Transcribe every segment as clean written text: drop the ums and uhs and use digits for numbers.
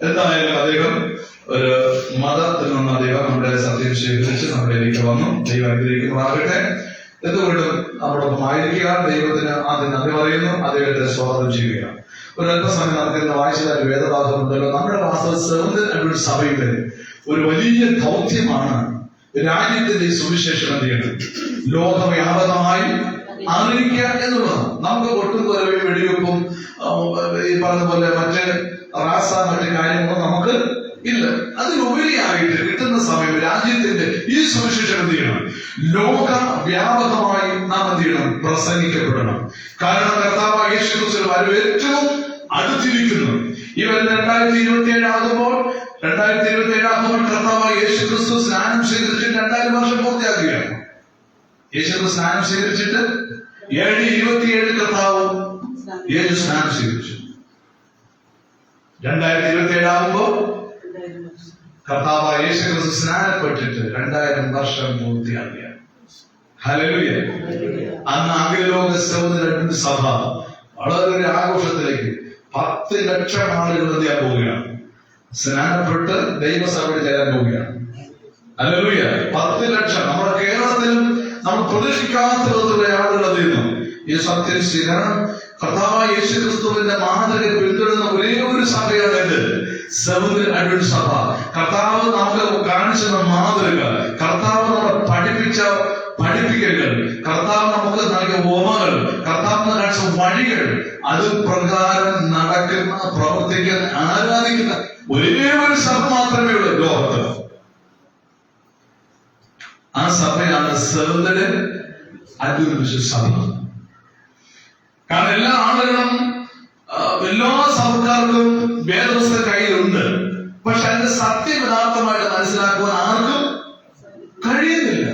എന്തായാലും അദ്ദേഹം ഒരു മതത്തിൽ നിന്ന് അദ്ദേഹം നമ്മുടെ സത്യം സ്വീകരിച്ച് നമ്മളിലേക്ക് വന്നു. ദൈവം അനുഗ്രഹിക്കുമാറാകട്ടെ. എന്തുകൊണ്ടും നമ്മളൊപ്പം ആയിരിക്കുക. ദൈവത്തിന് ആദ്യം നന്ദി പറയുന്നു, അദ്ദേഹത്തെ സ്വാഗതം ചെയ്യുക. ഒരല്പസമയം നമുക്ക് വായിച്ചാൽ വേദഭാഗമുണ്ടല്ലോ. നമ്മുടെ വാസ്തവ സഭയുടെ ഒരു വലിയ ദൗത്യമാണ് രാജ്യത്തിന്റെ സുവിശേഷം എന്ത് ചെയ്യണം, ലോകവ്യാപകമായി അറിയിക്കുക എന്നുള്ളതാണ്. നമുക്ക് ഒട്ടും കുറവും വെടിവെപ്പും ഈ പറഞ്ഞ പോലെ മറ്റ് കാര്യങ്ങളൊന്നും നമുക്ക് ഇല്ല. അതിലുപരിയായിട്ട് കിട്ടുന്ന സമയം രാജ്യത്തിന്റെ ഈ സുവിശേഷം എന്ത് ചെയ്യണം, ലോക വ്യാപകമായി നാം എന്ത് ചെയ്യണം, പ്രസംഗിക്കപ്പെടണം. കാരണം കർത്താവായ യേശു ക്രിസ്തു വരവ് ഏറ്റവും അടുത്തിരിക്കുന്നു. ഇവർ 2027 ആകുമ്പോൾ കർത്താവായ യേശു ക്രിസ്തു സ്നാനം സ്വീകരിച്ചിട്ട് 2000 വർഷം പൂർത്തിയാക്കുകയാണ്. യേശു ക്രിസ്തു സ്നാനം സ്വീകരിച്ചിട്ട് 7:27 കർത്താവ് യേശു സ്നാനം സ്വീകരിച്ചു. 2027 ആകുമ്പോ കർത്താവായ യേശു ക്രിസ്തു സ്നാനപ്പെട്ടിട്ട് 2000 വർഷം പൂർത്തിയാക്കുകയാണ്. ഹല്ലേലൂയ. അന്ന് അഖിലലോക സഭ വളരെ ഒരു ആഘോഷത്തിലേക്ക് 10 ലക്ഷം ആളുകൾ എന്തിയാൻ പോവുകയാണ്, സ്നാനപ്പെട്ട് ദൈവസഭയിൽ ചേരാൻ പോവുകയാണ്. ഹല്ലേലൂയ. 10 ലക്ഷം. നമ്മുടെ കേരളത്തിലും നമ്മൾ പ്രതീക്ഷിക്കാത്ത വിധത്തിലുള്ള ആളുകൾ അതിരുന്നു ഈ സത്യം സ്വീകരണം. കർത്താവായ യേശു ക്രിസ്തുവിന്റെ മാതൃക പിന്തുടരുന്ന ഒരേ ഒരു സഭയാണ് ഇത്, സെവൻത് അഡ്വന്റിസ്റ്റ് സഭ. കർത്താവ് നമുക്ക് കാണിച്ച മാതൃക, കർത്താവ് നമ്മളെ പഠിപ്പിച്ച പഠിപ്പിക്കലുകൾ, കർത്താവ് നമുക്ക് നൽകിയ ഉപമകൾ, കർത്താവ് കാണിച്ച വഴികൾ, അത് പ്രകാരം നടക്കുന്ന പ്രവർത്തിക്കാൻ ആരാധിക്കുന്ന ഒരേ ഒരു സഭ മാത്രമേ ഉള്ളൂ ലോകത്ത്. ആ സഭയാണ് സെവൻത് അഡ്വന്റിസ്റ്റ് സഭ. കാരണം എല്ലാ ആളുകളും എല്ലാ സഭക്കാർക്കും വേദപുസ്തകം കയ്യിലുണ്ട്, പക്ഷെ അതിന്റെ സത്യം യഥാർത്ഥമായിട്ട് മനസ്സിലാക്കുവാൻ ആർക്കും കഴിയുന്നില്ല.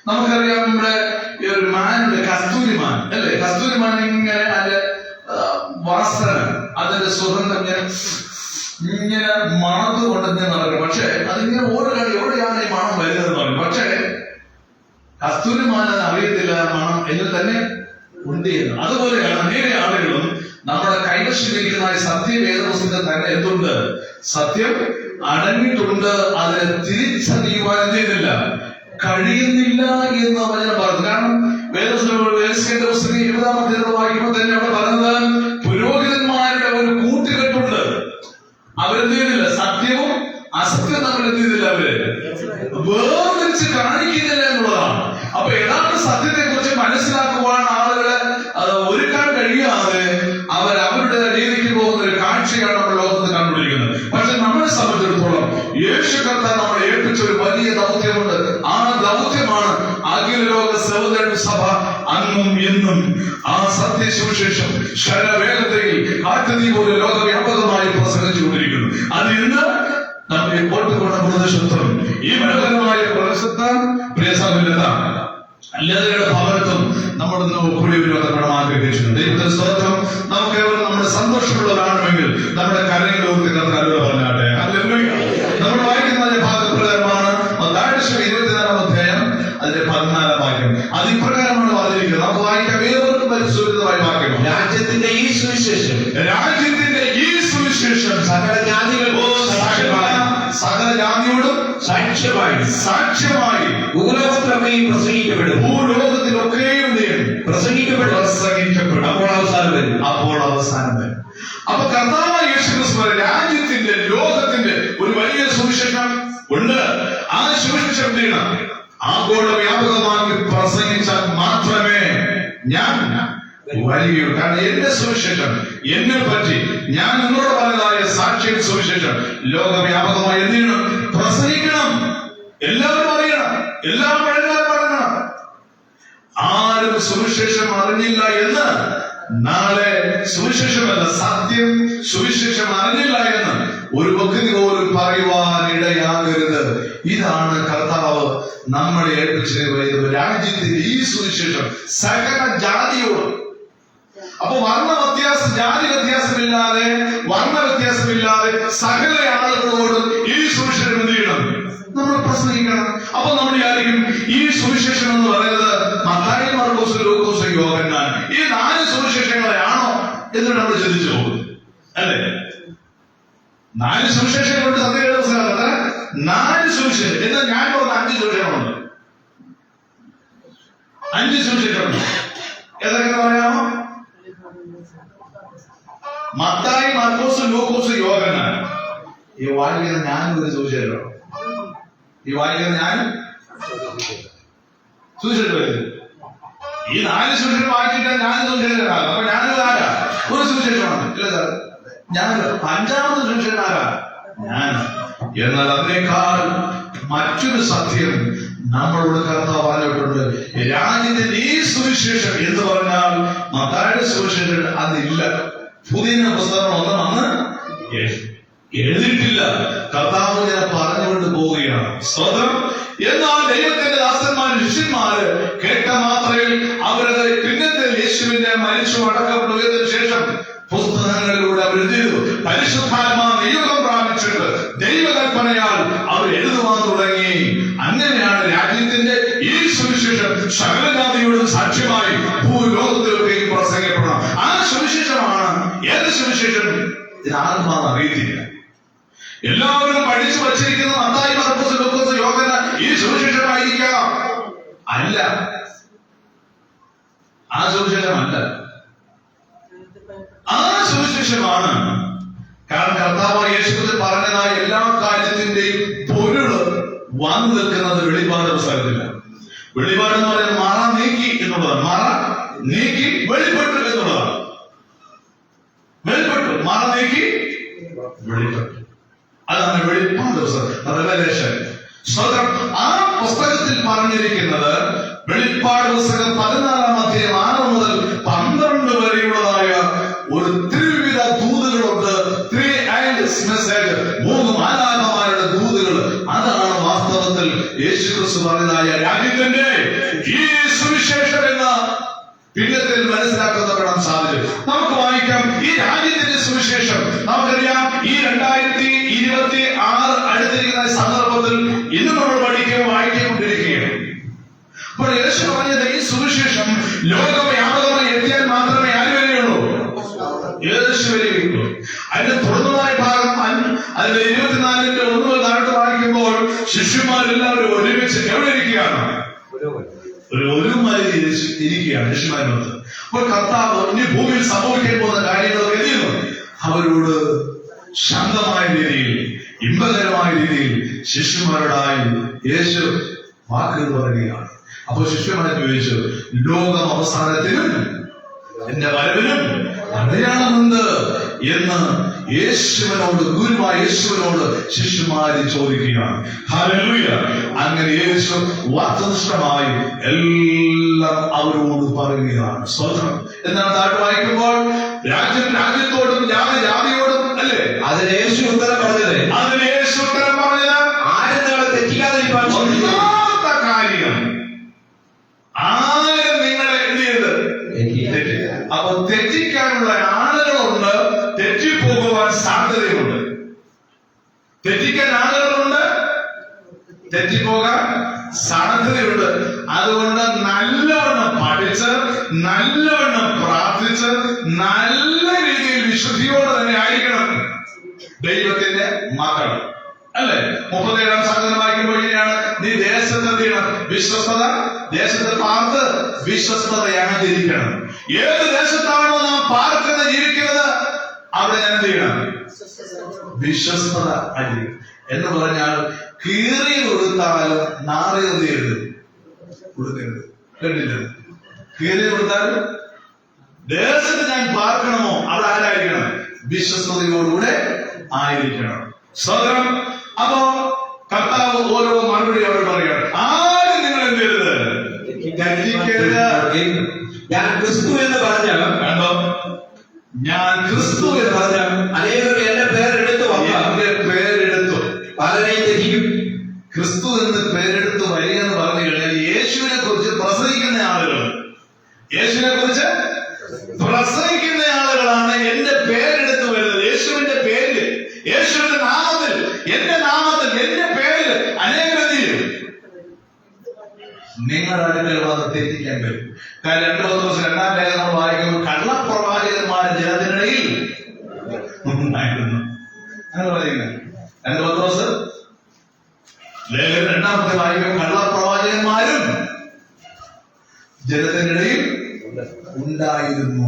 നമുക്കറിയാം, നമ്മുടെ ഈ ഒരു മാനുണ്ട്, കസ്തൂരിമാൻ അല്ലേ? കസ്തൂരിമാൻ ഇങ്ങനെ അതിന്റെ വാസന, അതിന്റെ സുഗന്ധം ഇങ്ങനെ മണത്ത് കൊണ്ടെന്ന് നടക്കും. പക്ഷെ അതിങ്ങനെ ഓടുകയാണ്, എവിടെയാണ് ഈ മണം വരുന്നതെന്ന് പറയും. പക്ഷെ കസ്തൂരിമാൻ അത് അറിയത്തില്ല മണം എന്നിൽ തന്നെ ഉണ്ട് എന്ന്. അതുപോലെയാണ് അനേക ആളുകളും നമ്മുടെ കൈവശമിരിക്കുന്ന സത്യവേദപുസ്തകത്തിൽ തന്നെ എന്തുണ്ട്, സത്യം അടങ്ങിയിട്ടുണ്ട്. അതിനെ തിരിച്ചറിയുവാൻ എന്ത് ചെയ്യുന്നില്ല, കഴിയുന്നില്ല എന്ന് വചനം പറഞ്ഞു. കാരണം വേദപുസ്തകം 20-ാം അധ്യായം വായിക്കുമ്പോൾ തന്നെ അവിടെ പറയുന്നത് പുരോഹിതന്മാരുടെ ഒരു കൂട്ടുകെട്ടുണ്ട്. അവരെന്ത് ചെയ്യുന്നില്ല, സത്യവും അസത്യവും തമ്മിൽ എന്ത് ചെയ്യുന്നില്ല, അവര് വേർതിരിച്ച് കാണിക്കുന്നില്ല എന്നുള്ളതാണ്. അപ്പൊ യഥാർത്ഥ സത്യത്തെ കുറിച്ച് മനസ്സിലാക്കുവാൻ ആളുകളെ ഒരുക്കാൻ കഴിയാതെ അവരുടെ രീതിക്ക് പോകുന്ന ഒരു കാഴ്ചയാണ് നമ്മൾ ലോകത്ത് കണ്ടുപിടിക്കുന്നത്. പക്ഷെ നമ്മളെ സംബന്ധിച്ചിടത്തോളം യേശു കർത്താവ് നമ്മളെ ഏൽപ്പിച്ച ഒരു വലിയ ദൗത്യമുണ്ട്. ആ ദൗത്യമാണ് അഖിലലോക സെവൻത് സഭ അന്നും എന്നും ആ സത്യസുവിശേഷം ശരവേഗതയിൽ കാട്ടുതീ പോലെ ലോകവ്യാപകമായി പ്രസംഗിച്ചുകൊണ്ടിരിക്കുന്നു. അത് ഇന്ന് നമ്മുടെ കോട്ടുകൊണ്ട പ്രദേശത്തും ഈ മനോഹരമായ പ്രദേശത്ത് പ്രിയ സഹോദരന്മാർ എല്ലാവരുടെ ഭവനത്തും നമ്മളൊന്ന് കൂടി വരുവാൻ ആഗ്രഹിച്ചിട്ടുണ്ട്. ദൈവത്തിന്റെ സ്തോത്രം. നമുക്ക് നമ്മുടെ സന്തോഷമുള്ളവരാണെങ്കിൽ നമ്മുടെ കരങ്ങൾ ഓർത്ത് കർത്താവിനോട് പറഞ്ഞാട്ടെ. നമ്മൾ വായിക്കുന്ന ഭാഗപ്രകാരമാണ് 24-ാം അധ്യായം അതിന്റെ 14-ാം വാക്യം. അത് ഇപ്രകാരമാണ് പറഞ്ഞിരിക്കുന്നത്. നമുക്ക് വായിക്കാം. ഏവർക്കും പരിശോധിതമായ വാക്യം. രാജ്യത്തിന്റെ ഈ സുവിശേഷം സകല ജാതിയോടും സാക്ഷ്യമായി ഭൂലോകത്തിലൊക്കെയും പ്രസംഗിക്കപ്പെടും. ഭൂലോകത്തിലൊക്കെയും പ്രസംഗിക്കപ്പെടും. അപ്പോൾ അവസാനം വരും. അപ്പൊ കർത്താവായ യേശു ക്രിസ്തു രാജ്യത്തിന്റെ ലോകത്തിന്റെ ഒരു വലിയ സുവിശേഷം ഉണ്ട്. ആ സുവിശേഷം ചെയ്യണം, ആഗോള വ്യാപകമാക്കി പ്രസംഗിച്ചാൽ മാത്രമേ ഞാൻ വരികയുള്ളൂ. കാരണം എന്റെ സുവിശേഷം, എന്നെ പറ്റി ഞാൻ നിങ്ങളോട് പറഞ്ഞതായ സാക്ഷ്യ സുവിശേഷം ലോകവ്യാപകമായി എന്ത് ചെയ്യണം, പ്രസംഗിക്കണം. എല്ലാവരും അറിയണം, എല്ലാവരും പഠനം. ആരും സുവിശേഷം അറിഞ്ഞില്ല എന്ന് നാളെ സുവിശേഷമല്ല, സത്യം സുവിശേഷം അറിഞ്ഞില്ല എന്ന് ഒരു വ്യക്തി പോലും പറയുവാൻ ഇടയാകരുത്. ഇതാണ് കർത്താവ് നമ്മളെ ഏൽപ്പിച്ചിരിക്കുന്നത്. രാജ്യത്തിന്റെ ഈ സുവിശേഷം സകല ജാതിയോടും. അപ്പൊ ജാതി വ്യത്യാസമില്ലാതെ, വർണ്ണ വ്യത്യാസമില്ലാതെ സകല ആളുകളോടും ഈ സുവിശേഷം എന്ത് ചെയ്യണം, നമ്മൾ പ്രസംഗിക്കണം. അപ്പൊ നമ്മൾ വിചാരിക്കും ഈ സുവിശേഷം എന്ന് പറയുന്നത് മത്തായി, മർക്കോസ്, ലൂക്കോസ്, യോഹന്നാൻ, ഈ 4 സുവിശേഷങ്ങളെയാണോ എന്ന് നമ്മൾ ചിന്തിച്ചു പോകും അല്ലേ? 4 സുവിശേഷങ്ങളുണ്ട്. സത്യവേദ പുസ്തകത്തിൽ 4 സുവിശേഷം. എന്നാൽ ഞാൻ പറഞ്ഞ 5 സുവിശേഷമുണ്ട്. 5 സുവിശേഷമുണ്ട്. ഏതൊക്കെ പറയാമോ? മത്തായി, മാർക്കോസ്, ലൂക്കോസ്, യോഹന്നാൻ. ഈ വായിക്കുന്ന ഞാനും ഒരു സുവിശേഷമാണ്. ഈ വായിക്കുന്ന ഞാൻ സുവിശേഷം. ഈ 4 സുവിശേഷം വായിച്ചിട്ട് ഞാൻ സുവിശേഷനാണ്. അപ്പൊ ഞാനൊരു ആരാ? ഒരു സുവിശേഷമാണ്. ഇല്ല സാർ, ഞാൻ 5ാമത് സുവിശേഷൻ ആരാ? ഞാൻ. എന്നാൽ അതിനേക്കാൾ മറ്റൊരു സത്യം നമ്മളോട് കർത്താവ് പറഞ്ഞിട്ടുണ്ട്. രാജ്യത്തിന്റെ ഈ സുവിശേഷം എന്ന് പറഞ്ഞാൽ മത്തായിയുടെ സുവിശേഷം അതില്ല. പുതിയ പുസ്തകം ഒന്നും അന്ന് എഴുതിയിട്ടില്ല. കർത്താവ് ഇങ്ങനെ പറഞ്ഞുകൊണ്ട് പോവുകയാണ്. സ്വതം. എന്നാൽ ദൈവത്തിന്റെ ദാസന്മാര്, ശിഷ്യന്മാര് കേട്ട മാത്രയിൽ അവരത് പിന്നത്തെ യേശുവിന്റെ മരിച്ചു അടക്കപ്പെടുന്നതിന് ശേഷം പുസ്തകങ്ങളിലൂടെ അവർ എഴുതിയത്. പരിശുദ്ധാത്മാ നിയോഗം പ്രാപിച്ചിട്ട് ദൈവകൽപ്പനയാൽ അവർ എഴുതുവാൻ തുടങ്ങി. അങ്ങനെയാണ് രാജ്യത്തിന്റെ ഈ സുവിശേഷം സകലജാതിയോടും സാക്ഷ്യമായി ഭൂലോകത്തിലൊക്കെ പ്രസംഗപ്പെടണം. ആ സുവിശേഷമാണ്. ഏത് സുവിശേഷം? ഇതിനാർക്കും അറിയത്തില്ല. എല്ലാവരും പഠിച്ചു വച്ചിരിക്കുന്ന മത്തായി, മാർക്കോസ്, ലൂക്കോസ്, യോഹന്നാൻ ഈ സുവിശേഷമായിരിക്കാം. അല്ല, ആ സുവിശേഷമല്ല. ആ സുവിശേഷമാണ്. കാരണം കർത്താവ് യേശുവിൽ പറഞ്ഞതായ എല്ലാ കാര്യത്തിന്റെയും പൊരുള് വന്നു നിൽക്കുന്നത് വെളിപ്പാട് പുസ്തകത്തിലാണ്. വെളിപ്പാട് എന്ന് പറയുന്നത് മറ നീക്കി എന്നുള്ളതാണ്. മറ നീക്കി വെളിപ്പെട്ടു എന്നുള്ളതാണ്. വെളിപ്പെട്ടു, മറ നീക്കി വെളിപ്പെട്ടു. അതാണ് വെളിപ്പാട് പുസ്തകം, റെവലേഷൻ. സ്വതം. ആ പുസ്തകത്തിൽ പറഞ്ഞിരിക്കുന്നത് വെളിപ്പാട് പുസ്തകം 14-ാം അധ്യായം 6 മുതൽ 12 വരെയുള്ളതായ ഒരു ത്രിവിധ ദൂതുകളുണ്ട്. 3 angels message, 3 മാലാഖമാരുടെ ദൂതുകൾ. അതാണ് വാസ്തവത്തിൽ യേശുക്രിസ്തു പറഞ്ഞതായ രാജ്യത്തിന്റെ ഈ സുവിശേഷം എന്ന പിന്നത്തിൽ മനസ്സിലാക്കപ്പെടാൻ സാധിക്കും. നമുക്ക് വായിക്കാം ഈ രാജ്യത്തിന്റെ സുവിശേഷം. നമുക്കറിയാം ഈ 2026 അടുത്തിരിക്കുന്ന സന്ദർഭത്തിൽ ഇന്ന് നമ്മൾ വായിക്കൊണ്ടിരിക്കുകയാണ്. അപ്പോൾ യേശു പറഞ്ഞത് ഈ സുവിശേഷം ലോകവ്യാപകമായി എത്തിയാൽ മാത്രമേ ആര് വരികയുള്ളൂ? യേശു വരികയുള്ളൂ. അതിന്റെ തുടർന്നതായ ഭാഗം അതിന്റെ 24-ന്റെ 1 മുതൽ താഴോട്ട് വായിക്കുമ്പോൾ ശിഷ്യന്മാരെല്ലാവരും ഒരുമിച്ച് എവിടെ ഇരിക്കുകയാണ്? ഒരു മലയിൽ ഇരിക്കുകയാണ് ശിഷ്യന്മാരോട്. അപ്പോൾ കർത്താവ് ഈ ഭൂമിയിൽ സംഭവിക്കാൻ പോകുന്ന കാര്യങ്ങളൊക്കെ എന്ത് അവരോട് ശാന്തമായ രീതിയിൽ, ഇമ്പകരമായ രീതിയിൽ ശിഷ്യന്മാരോടായി യേശു വാക്കുകൾ പറയുകയാണ്. അപ്പോൾ ശിഷ്യന്മാരെ ചോദിച്ചു, ലോകം അവസാനത്തിനും എന്റെ വരവിനും അടയാളമുണ്ട് എന്ന് യേശുവിനോട്, ഗുരുവായ യേശുവിനോട് ശിഷ്യന്മാര് ചോദിക്കുകയാണ്. ഹല്ലേലൂയ. അങ്ങനെ യേശു വസ്തുനിഷ്ഠമായി എല്ലാം അവരോട് പറയുകയാണ്. സ്വതന്ത്രം. എന്നാൽ താഴെ വായിക്കുമ്പോൾ രാജ്യം രാജ്യത്തോടും ജാതി ജാതിയോടും, അല്ലേ? അതിന് യേശു ഉത്തരം പറഞ്ഞത് ആരും നിങ്ങളെ തെറ്റിക്കാതിരിക്കാൻ ഒന്നാമത്തെ കാര്യം, ആരും നിങ്ങളെ എന്ത് ചെയ്ത് അപ്പൊ തെറ്റിക്കാനുള്ള ആളുകളുണ്ട്, തെറ്റിപ്പോകുവാൻ സാധ്യതയുണ്ട്. തെറ്റിക്കാൻ ആളുകളുണ്ട്, തെറ്റിപ്പോകാൻ സാധ്യതയുണ്ട്. അതുകൊണ്ട് നല്ലവണ്ണം പഠിച്ച്, നല്ലവണ്ണം പ്രാർത്ഥിച്ച്, നല്ല രീതിയിൽ വിശുദ്ധിയോടെ തന്നെ ആയിരിക്കണം ദൈവത്തിന്റെ മക്കൾ, അല്ലെ? 37-ാം സംഘം വായിക്കുമ്പോൾ ഇങ്ങനെയാണ്, നീ ദേശത്ത് എന്ത് ചെയ്യണം? വിശ്വസ്തത. ദേശത്ത് പാർത്ത് വിശ്വസ്തതയായിരിക്കണം. ഏത് ദേശത്താണോ നാം പാർക്കുന്നത്, ജീവിക്കുന്നത്, അവിടെ ഞാൻ എന്ത് ചെയ്യണം? വിശ്വസ്തത ആയിരിക്കും. എന്ന് പറഞ്ഞാൽ കീറി കൊടുത്താലും നാറിയത് ചെയ്യരുത്, കൊടുക്കരുത്. കണ്ടില്ല? കീറി കൊടുത്താലും ദേശത്ത് ഞാൻ പാർക്കണമോ അവിടെ ആരായിരിക്കണം? വിശ്വസ്തയോടുകൂടെ ആയിരിക്കണം. സ്വതന്ത്രം. അപ്പോ കർത്താവ് ഓരോ മറുപടി അവർ പറയുകയാണ്. ആരും നിങ്ങൾ എന്ത് ചെയ്യരുത്? തെറ്റിക്കരുത്. ഞാൻ ക്രിസ്തു എന്ന് പറഞ്ഞാൽ, കണ്ടോ, ഞാൻ ക്രിസ്തു എന്ന് പറഞ്ഞാൽ അനേകർ എന്റെ പേരെടുത്ത് എന്റെ പേരെടുത്തു പലരെയും തെറ്റിക്കും. ക്രിസ്തു എന്ന് പേരെടുത്ത് വരിക എന്ന് പറഞ്ഞു കഴിഞ്ഞാൽ യേശുവിനെ കുറിച്ച് പ്രസംഗിക്കുന്ന ആളുകൾ, യേശുവിനെ കുറിച്ച് പ്രസംഗിക്കുന്ന ആളുകളാണ് എന്റെ പേരെടുത്ത് വരുന്നത്. യേശുവിന്റെ പേരിൽ, യേശുവിന്റെ നാമത്തിൽ, എന്റെ നാമത്തിൽ, എന്റെ പേരിൽ അനേകം നിങ്ങളുടെ അടുക്കൽ വന്ന് തെറ്റിക്കാൻ വരും. കാരണം 2 ദിവസം 2-ാം ലേഖനം വായിക്കുമ്പോൾ കള്ളപ്രവാചകന്മാരുടെ ജനത്തിനിടയിൽ ഉണ്ടായിരുന്നു. അങ്ങനെ പറയുന്നത് 2 പത്രോസ് ലേഖനം 2-ാമത്തെ വാക്യം, കള്ളപ്രവാചകന്മാരും ജനത്തിന്റെ ഇടയിൽ ഉണ്ടായിരുന്നു.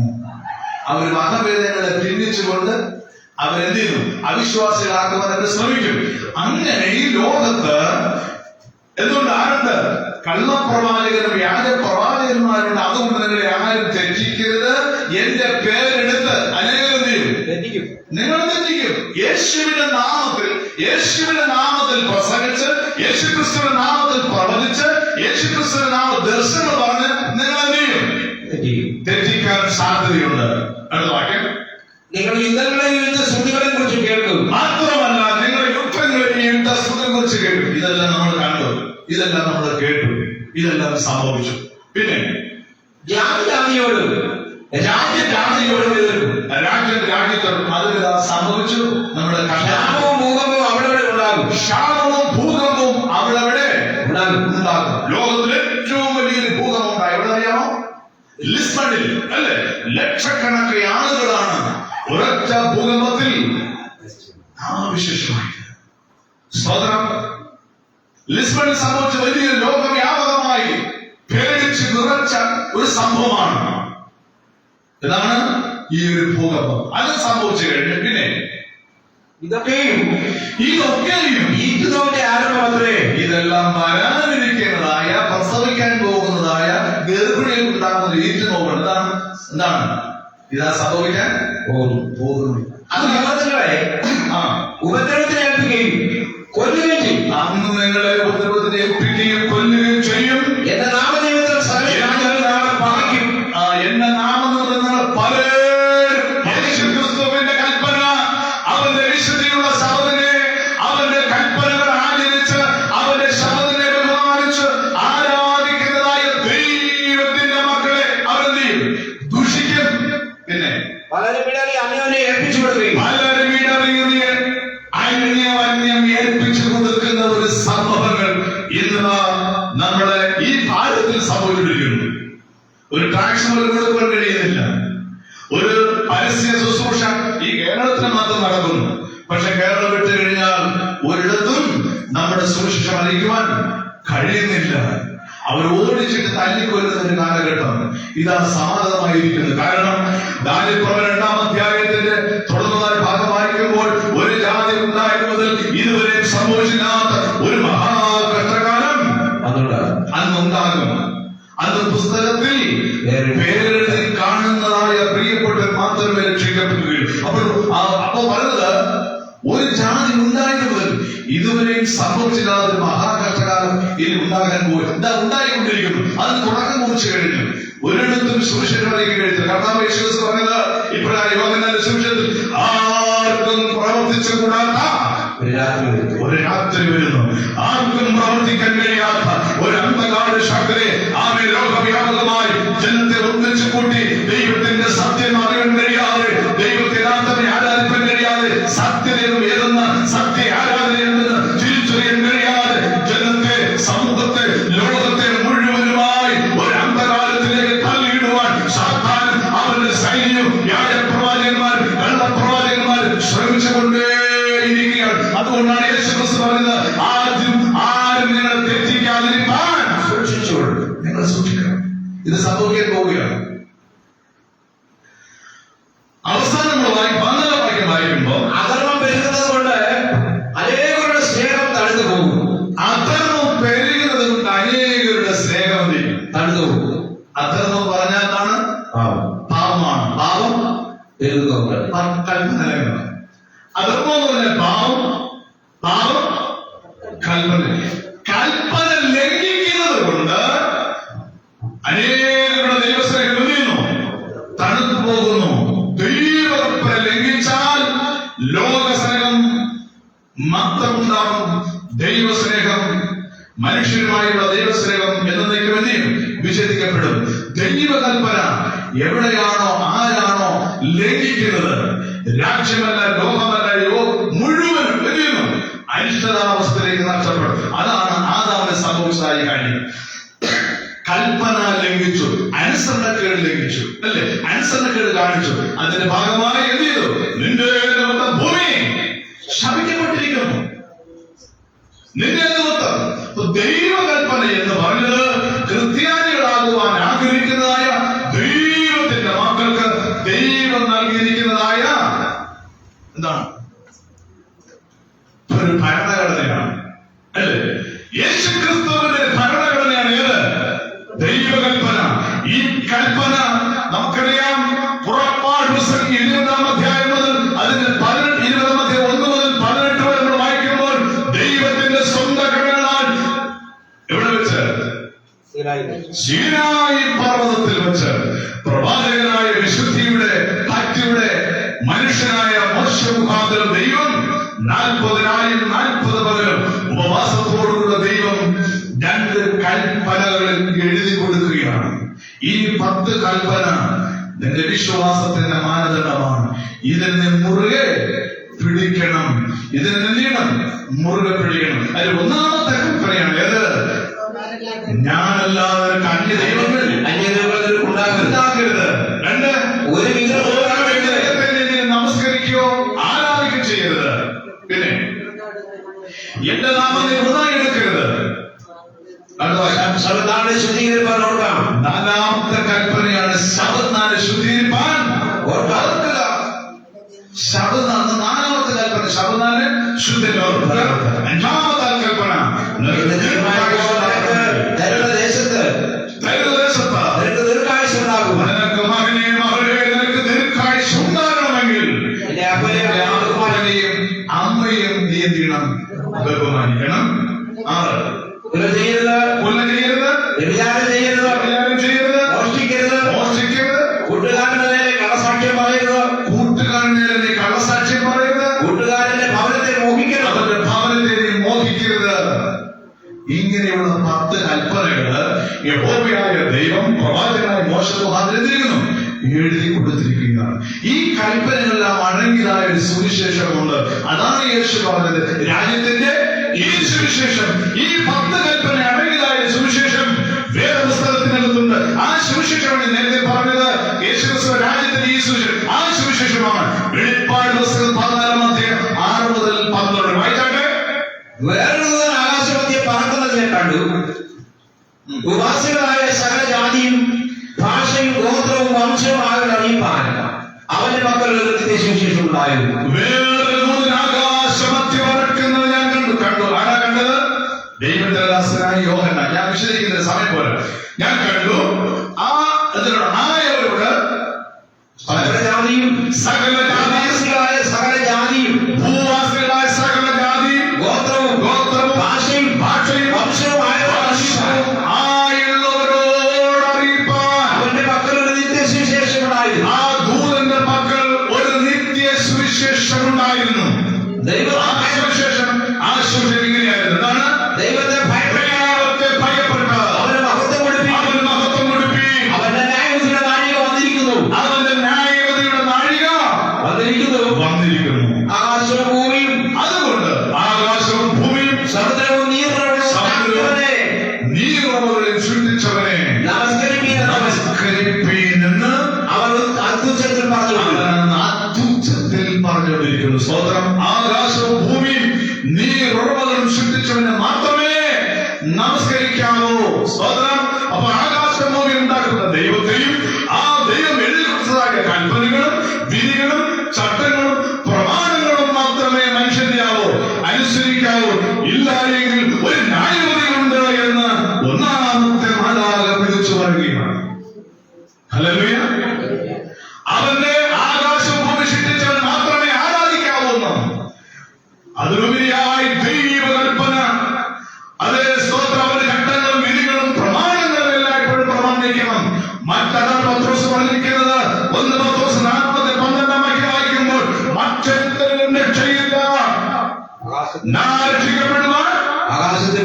അവർ വകഭേദങ്ങളെ ഭിന്നിച്ചുകൊണ്ട് അവരെന്ത് ചെയ്യുന്നു? അവിശ്വാസികളാക്കുവാൻ അവർ ശ്രമിക്കും. അങ്ങനെ ഈ ലോകത്ത് എന്തുകൊണ്ട് ആരുണ്ട്? കള്ളപ്രവാചകരും വ്യാജ പ്രവാചകന്മാരുണ്ട്. അതുകൊണ്ട് നിങ്ങളെ ആരും തെറ്റിക്കരുത്. എന്റെ പേരെടുത്ത് അനേകം തെറ്റിക്കും, നിങ്ങൾ തെറ്റിക്കും. യേശുവിന്റെ നാമത്തിൽ പ്രസംഗിച്ച്, യേശുക്രിസ്തുവിന്റെ നാമത്തിൽ പ്രവചിച്ച്, യേശുക്രിസ്തുവിന്റെ നാമ ദർശനം പറഞ്ഞ് നിങ്ങൾ എന്ത് ചെയ്യും? തെറ്റിക്കാൻ സാധ്യതയുണ്ട്. അടുത്ത വാക്യം, നിങ്ങൾ യുദ്ധങ്ങളെയും യുദ്ധശ്രുതികളെയും കുറിച്ച് കേൾക്കും. മാത്രമല്ല നിങ്ങൾ യുദ്ധങ്ങളെയും യുദ്ധശ്രുതികളെ കുറിച്ച് കേൾക്കും. ഇതെല്ലാം നമ്മൾ കണ്ടു, ഇതെല്ലാം നമ്മൾ കേട്ടു, ഇതെല്ലാം സംഭവിച്ചു. പിന്നെ ജാതിയോടും രാജ്യത്തോടും എതിർക്കും, രാജ്യത്തോടും അതിൽ സംഭവിച്ചു. നമ്മുടെ ക്ഷാമവും ഭൂകമ്പവും അവിടെ ഉണ്ടാകും. ക്ഷാമവും ഭൂകമ്പവും അവിടെ ഉണ്ടാകും. ലോകത്തിൽ ഏറ്റവും വലിയൊരു ഭൂകമ്പം ഉണ്ടായി. എവിടെ അറിയാമോ? ലിസ്ബണിൽ, അല്ലെ? ലക്ഷക്കണക്കിന് ആളുകളാണ് ഒരൊറ്റ ഭൂകമ്പത്തിൽ നാമവിശേഷമായത്. സ്വതന്ത്രം ലിസ്ബണിൽ സംഭവിച്ച വലിയ ലോകവ്യാപകമായി പേടിച്ച് നിറച്ച ഒരു സംഭവമാണ്. ഇതാണ് ഈ ഒരു ഭൂകമ്പം. അത് സംഭവിച്ചു കഴിഞ്ഞു. പിന്നെ ഇതൊക്കെയും ഈറ്റുനോവിന്റെ ആരംഭമത്രേ. ഇതെല്ലാം വരാനിരിക്കുന്നതായ, പ്രസവിക്കാൻ പോകുന്നതായ, ഗർഭിണിയിൽ ഉണ്ടാകുന്ന ഈറ്റുനോവ്. എന്താണ് ഇതാ സംഭവിക്കാൻ പോകുന്നു. അത് യുവതികളെ ഉപദ്രവത്തിന് ഏൽപ്പിക്കുകയും കൊല്ലുകയും ചെയ്യും. അന്ന് നിങ്ങളെ ഉപദ്രവത്തിന് ഏൽപ്പിക്കുകയും കൊല്ലുകയും ചെയ്യും. എന്റെ നാമനിമിത്തം പറയും. എന്റെ നാമനിമിത്തം നിങ്ങൾ പലരും യേശുക്രിസ്തുവിന്റെ കൽപ്പന, അവന്റെ വിശുദ്ധിയുള്ള ശബ്ദത്തിനെ, അവന്റെ കൽപ്പനകൾ ആചരിച്ച്, അവന്റെ ശബ്ദത്തിനെ ബഹുമാനിച്ച് ആരാധിക്കുന്നതായ ദൈവത്തിന്റെ മക്കളെ അവരെന്ത് ചെയ്യും? ദുഷിക്കും. പിന്നെ പലരും ഇടറി അന്യോന്യം ഏൽപ്പിച്ചു കൊടുക്കുകയും, പലരും ഇടറിയ അന്യം ഏൽപ്പിച്ചു കൊടുക്കുന്ന ഒരു സംഭവങ്ങൾ ഇന്ന് നമ്മളെ ഈ ഭാരതത്തിൽ സംഭവിച്ചിരിക്കുന്നു. ഒരു ടാക്സ് പോലും കൊടുക്കാൻ കഴിയുന്നില്ല. ഒരു പരസ്യ ശുശ്രൂഷ ഈ കേരളത്തിൽ മാത്രം നടക്കുന്നു. പക്ഷെ കേരളം വിട്ടു കഴിഞ്ഞാൽ ഒരിടത്തും നമ്മുടെ സുരക്ഷ അറിയിക്കുവാൻ കഴിയുന്നില്ല. അവർ ഓടിച്ചിട്ട് തല്ലിക്കൊല്ലുന്ന ഒരു കാലഘട്ടം ഇതാ സമാഗതമായിരിക്കുന്നത്. കാരണം ദാനിയേൽ പ്രവചനം 2-ാം അധ്യായത്തിന്റെ തുടർന്നതായ ഭാഗം വായിക്കുമ്പോൾ ഒരു ജാതി ഉണ്ടായിരുന്നതിൽ ഇതുവരെ സംഭവിച്ചില്ലാത്ത ഒരു മഹാകഷ്ടകാലം അന്നുണ്ടാകും. അന്ന് പുസ്തകത്തിൽ പേരെഴുതി കാണുന്നതായ പ്രിയപ്പെട്ടവർ മാത്രമേ രക്ഷിക്കപ്പെടുകയുള്ളൂ. അപ്പോൾ പറഞ്ഞത് ഒരു ജാതി ഉണ്ടായിരുന്നതിൽ ഇതുവരെയും സംഭവിച്ചില്ലാത്ത ഒരു മഹാകഷ്ടകാലം ഇനി ഉണ്ടാകാൻ പോകും. എന്താ ഉണ്ടായിക്കൊണ്ടിരിക്കുന്നു? അത് തുടക്കം കുറിച്ച് കഴിഞ്ഞു. ഒരിടത്തും സുരക്ഷിതം അറിയിക്കാൻ കഴിയില്ല. കർത്താവ് യേശു ക്രിസ്തു പറഞ്ഞത് ഇപ്രകാരം യോഹന്നാന്റെ സുവിശേഷത്തിൽ, ആർക്കും പ്രവർത്തിച്ചു കൂടാത്ത ഒരു രാത്രി വരുന്നു, ആർക്കും പ്രവർത്തിക്കാൻ കഴിയാത്ത ഒരു അന്ധകാര ശക്തിയെ ആമേ ലോകവ്യാപകമായി ജനത്തെ ഒന്നിച്ചു കൂട്ടി ദൈവത്തിന്റെ സത്യം അറിയാൻ കഴിയാതെ, ദൈവത്തെ ആരാധിക്കാൻ കഴിയാതെ, സത്യദൈവം ഏതെന്ന്, സത്യ ആരാധന എന്തെന്ന് തിരിച്ചറിയാൻ കഴിയാതെ ജനത്തെ, സമൂഹത്തെ, ലോകത്തെ മുഴുവനുമായി ഒരു അന്ധകാരത്തിലേക്ക് തള്ളിയിടുവാൻ സാത്താൻ അവരുടെ സൈന്യം, വ്യാജ പ്രവാചകന്മാർ, കള്ളപ്രവാചകന്മാർ ശ്രമിച്ചുകൊണ്ടേയിരിക്കുകയാണ്. അതുകൊണ്ടാണ് യേശുക്രിസ്തു പറയുന്നത്, ആരും നിങ്ങളെ തെറ്റിക്കാതിരിക്കാൻ സൂക്ഷിച്ചുകൊണ്ട് നിങ്ങൾ സൂക്ഷിക്കണം. ഇത് സംഭവിക്കാൻ പോവുകയാണ്. അവസാനം നമ്മൾ വായിക്കുമ്പോ അധർമ്മം പെരുകുന്നത് കൊണ്ട് അനേകരുടെ സ്നേഹം തടുത്തു പോകും. അധർമ്മം പെരുകുന്നത് കൊണ്ട് അനേകരുടെ സ്നേഹം തടുത്തു പോകും. അധർമ്മം പറഞ്ഞാൽ എന്താണ്? പാപമാണ്. പാപം കൽപ്പന. അധർമ്മം എന്ന് പറഞ്ഞാൽ പാപം കൽപ്പന. കൽപ്പന ലംഘിക്കുന്നത് കൊണ്ട് അനേകരുടെ ദൈവസ്നേഹം തടുത്തു പോകുന്നു. ദൈവകൽപ്പന ലംഘിച്ചാൽ ലോകസ്നേഹം മാത്രമുണ്ടാകും. ദൈവസ്നേഹം, മനുഷ്യരുമായുള്ള ദൈവസ്നേഹം എന്നേക്കും വിച്ഛേദിക്കപ്പെടും. ദൈവകൽപ്പന എവിടെയാണോ ആരാണോ ലംഘിക്കുന്നത്, രാജ്യമല്ല, ലോകമല്ല, മുഴുവനും അനിഷ്ടതാവസ്ഥയിലേക്ക് നഷ്ടപ്പെടും. അതാണ് ആദാമിന് സംഭവിച്ചതായി കാര്യം. കൽപ്പന ലംഘിച്ചു, അനുസരണക്കേട് ലംഘിച്ചു, അല്ലെ? അനുസരണക്കേട് കാണിച്ചു. അതിന്റെ ഭാഗമായി എന്ത് ചെയ്തു? നിന്റെ ഭൂമി നിന്റെ നിമിത്തം. ദൈവകൽപ്പന എന്ന് പറഞ്ഞത് ക്രിസ്ത്യാനികളാകുവാൻ ആഗ്രഹിക്കുന്നതായ ദൈവത്തിന്റെ മക്കൾക്ക് ദൈവം നൽകിയിരിക്കുന്നതായ എന്താണ്? ഒരു ഭരണഘടനയാണ്, അല്ലേ? യേശു ക്രിസ്തുവിന്റെ ഭരണഘടനയാണ് ഏത്? ദൈവകൽപ്പന. ഈ കൽപ്പന നമുക്കറിയാം. പുറപ്പാട് പുസ്തകം 20-ാം അധ്യായം മുതൽ അതിന്റെ 20-ാം അധ്യായം 1 മുതൽ 18 വരെ നമ്മൾ വായിക്കുമ്പോൾ ദൈവത്തിന്റെ സ്വന്തം കടലാൽ എവിടെ വെച്ച്? സീനായി പർവ്വതത്തിൽ വെച്ച് പ്രവാചകനായ വിശുദ്ധിയുടെ ഭക്തിയുടെ മനുഷ്യനായ മോശെ മുഖാന്തരം ദൈവം 40 രായും 40 പകലും ഉപവാസത്തോടുള്ള ദൈവം 2 കൽപ്പനകളിൽ എഴുതി കൊടുക്കുകയാണ്. ഈ 10 കൽപ്പന നിന്റെ വിശ്വാസത്തിന്റെ മാനദണ്ഡമാണ്. ഇതിനെ മുറുകെ പിടിക്കണം. ഇതിനെ എന്ത് ചെയ്യണം? മുറുകെ പിടിക്കണം. അതിൽ 1-ാമത്തെ കൽപ്പനയാണ് ഏത്? ഞാനല്ലാതെ അന്യ ദൈവങ്ങൾ ഉണ്ടാകരുത്. 2, ഒരു വിഗ്രഹത്തെ നമസ്കരിക്കുകയോ ആരാധിക്കുകയോ ചെയ്യരുത്. പിന്നെ എന്റെ നാമം നീ വൃഥായി എടുക്കരുത്. ശുദ്ധീകരിപ്പാൻ ഓർക്കാം. 4-ാമത്തെ കൽപ്പനയാണ് ശബത്ത് ശുദ്ധീകരിപ്പാൻ ഓർക്കുക. ശബത്ത് 4-ാമത്തെ കൽപ്പന ശബത്ത് ശുദ്ധീകരിക്കാൻ ഓർക്കുക. 5-ാമത്തെ കൽപ്പന ദേശത്ത് നിനക്ക് ദീർഘായുസ് ഉണ്ടാകും. നിനക്ക് മകനെ മകളെ നിനക്ക് ദീർഘായുസ് ഉണ്ടാകണമെങ്കിൽ അപ്പനെയും അമ്മയും നീ എന്ത് ചെയ്യണം? ബഹുമാനിക്കണം. 6, കൊല ചെയ്യരുത്, വ്യഭിചാരം ചെയ്യരുത്, മോഷ്ടിക്കരുത്, കൂട്ടുകാരന്റെ നേരെ കള്ളസാക്ഷ്യം പറയരുത്, കൂട്ടുകാരന്റെ ഭവനത്തെ മോഹിക്കരുത്, അവന്റെ ഭവനത്തെ മോഹിക്കരുത്. ഇങ്ങനെയുള്ള 10 കൽപ്പനകള് യഹോവയായ ദൈവം പ്രവാചകനായ മോശെ മുഖാന്തരം എഴുതി കൊടുത്തിരിക്കുകയാണ്. ഈ കൽപ്പനകളെല്ലാം അടങ്ങിയതായ ഒരു സുവിശേഷമുണ്ട്. അതാണ് യേശു പറഞ്ഞത്, രാജ്യത്തിന്റെ ഈ സുവിശേഷം, ഈ 10 കൽപ്പന അടങ്ങിയതായ സുവിശേഷം വേദപുസ്തകത്തിനകത്തുണ്ട്. ആ സുവിശേഷമാണ് നേരത്തെ പറഞ്ഞത്. യേശു ക്രിസ്തു രാജ്യത്തിന്റെ ഈ സുവിശേഷം, ആ സുവിശേഷമാണ് വെളിപ്പാട് പുസ്തകം 14-ാം അധ്യായം 6 മുതൽ 12 വായിച്ചാട്ടെ. വേറൊരു ആകാശമധ്യേ പറക്കുന്നതിനെ കണ്ടു. ഉപാസികളായ സകല ജാതിയും ഭാഷയും ഗോത്രവും വംശവും ആകെ അറിയിപ്പാൻ അവന്റെ മക്കൾ സുവിശേഷം ഉണ്ടായിരുന്നു. വേറൊരു ആകാശമധ്യേ പറക്കുന്നത് ഞാൻ കണ്ടു. ആരാ കണ്ടത്? ദൈവത്തിന്റെ ദാസനായ യോഹന്നാൻ. ഞാൻ വിശദീകരിക്കുന്ന സമയം പോലെ ഞാൻ കണ്ടു. ആയവരോട് സകല ജാതിയും ഭൂവാസികളായ സകല ജാതിയും ഗോത്രവും ഭാഷയും വംശവും ആയുള്ളവരോട് അറിയിപ്പാൻ അവന്റെ മക്കൾ ഒരു നിത്യ സുവിശേഷം ഉണ്ടായിരുന്നു. ആ ദൂതന്റെ മക്കൾ ഒരു നിത്യ സുവിശേഷം ഉണ്ടായിരുന്നു. ആ സുവിശേഷം ഇങ്ങനെയായിരുന്നു. എന്താണ്? ദൈവത്തെ ഭയപ്പെട്ട അവന് മഹത്വം കൊടുപ്പി, അവന്റെ ന്യായവിധിയുടെ നാഴിക വന്നിരിക്കുന്നു. ആകാശവും ഭൂമിയും, അതുകൊണ്ട് ആകാശവും ഭൂമിയും സമുദ്രവും നീറുറവും സൃഷ്ടിച്ചവനെ നമസ്കരിപ്പീനെന്ന് അവർ അത്യുച്ചത്തിൽ പറഞ്ഞുകൊണ്ടിരിക്കുന്നു. സ്തോത്രം. ആകാശവും ഭൂമിയും നീറുറവകളും സൃഷ്ടിച്ചവനെ മാത്രമേ നമസ്കരിക്കാവൂ. സ്തോത്രം. അപ്പൊ ആകാശം ഭൂമി ഉണ്ടാക്കുന്ന ദൈവത്തെയും ആ ദൈവം എഴുതിക്കൊടുത്തതായ കൽപ്പനകളും വിധികളും ചട്ടങ്ങളും പ്രമാണങ്ങളും മാത്രമേ മനുഷ്യന്റെയാവോ അനുസരിക്കാവൂ. ഇല്ല എങ്കിൽ ഒരു ന്യായവിധിയുണ്ട് എന്ന് 1-ാമത്തെ മാലാഖ വിളിച്ചു പറയുകയാണ്. ഹല്ലേലൂയ. അവന്റെ ആകാശവും ഭൂമി സൃഷ്ടിച്ചവൻ മാത്രമേ ആരാധിക്കാവൂ. അതിലുപരിയായി ദൈവകൽപ്പന, അതേ സ്തോത്രം, അവന്റെ ചട്ടങ്ങളും വിധികളും പ്രമാണങ്ങളും എല്ലായ്പ്പോഴും പ്രമാണിക്കണം. മറ്റതാണ് പത്രോസ് പറഞ്ഞിരിക്കുന്നത്. 1 പത്രോസ് 4-12 വായിക്കുമ്പോൾ മറ്റെന്തെങ്കിലും രക്ഷയില്ല, രക്ഷിക്കപ്പെടുവാൻ ആകാശത്തിന്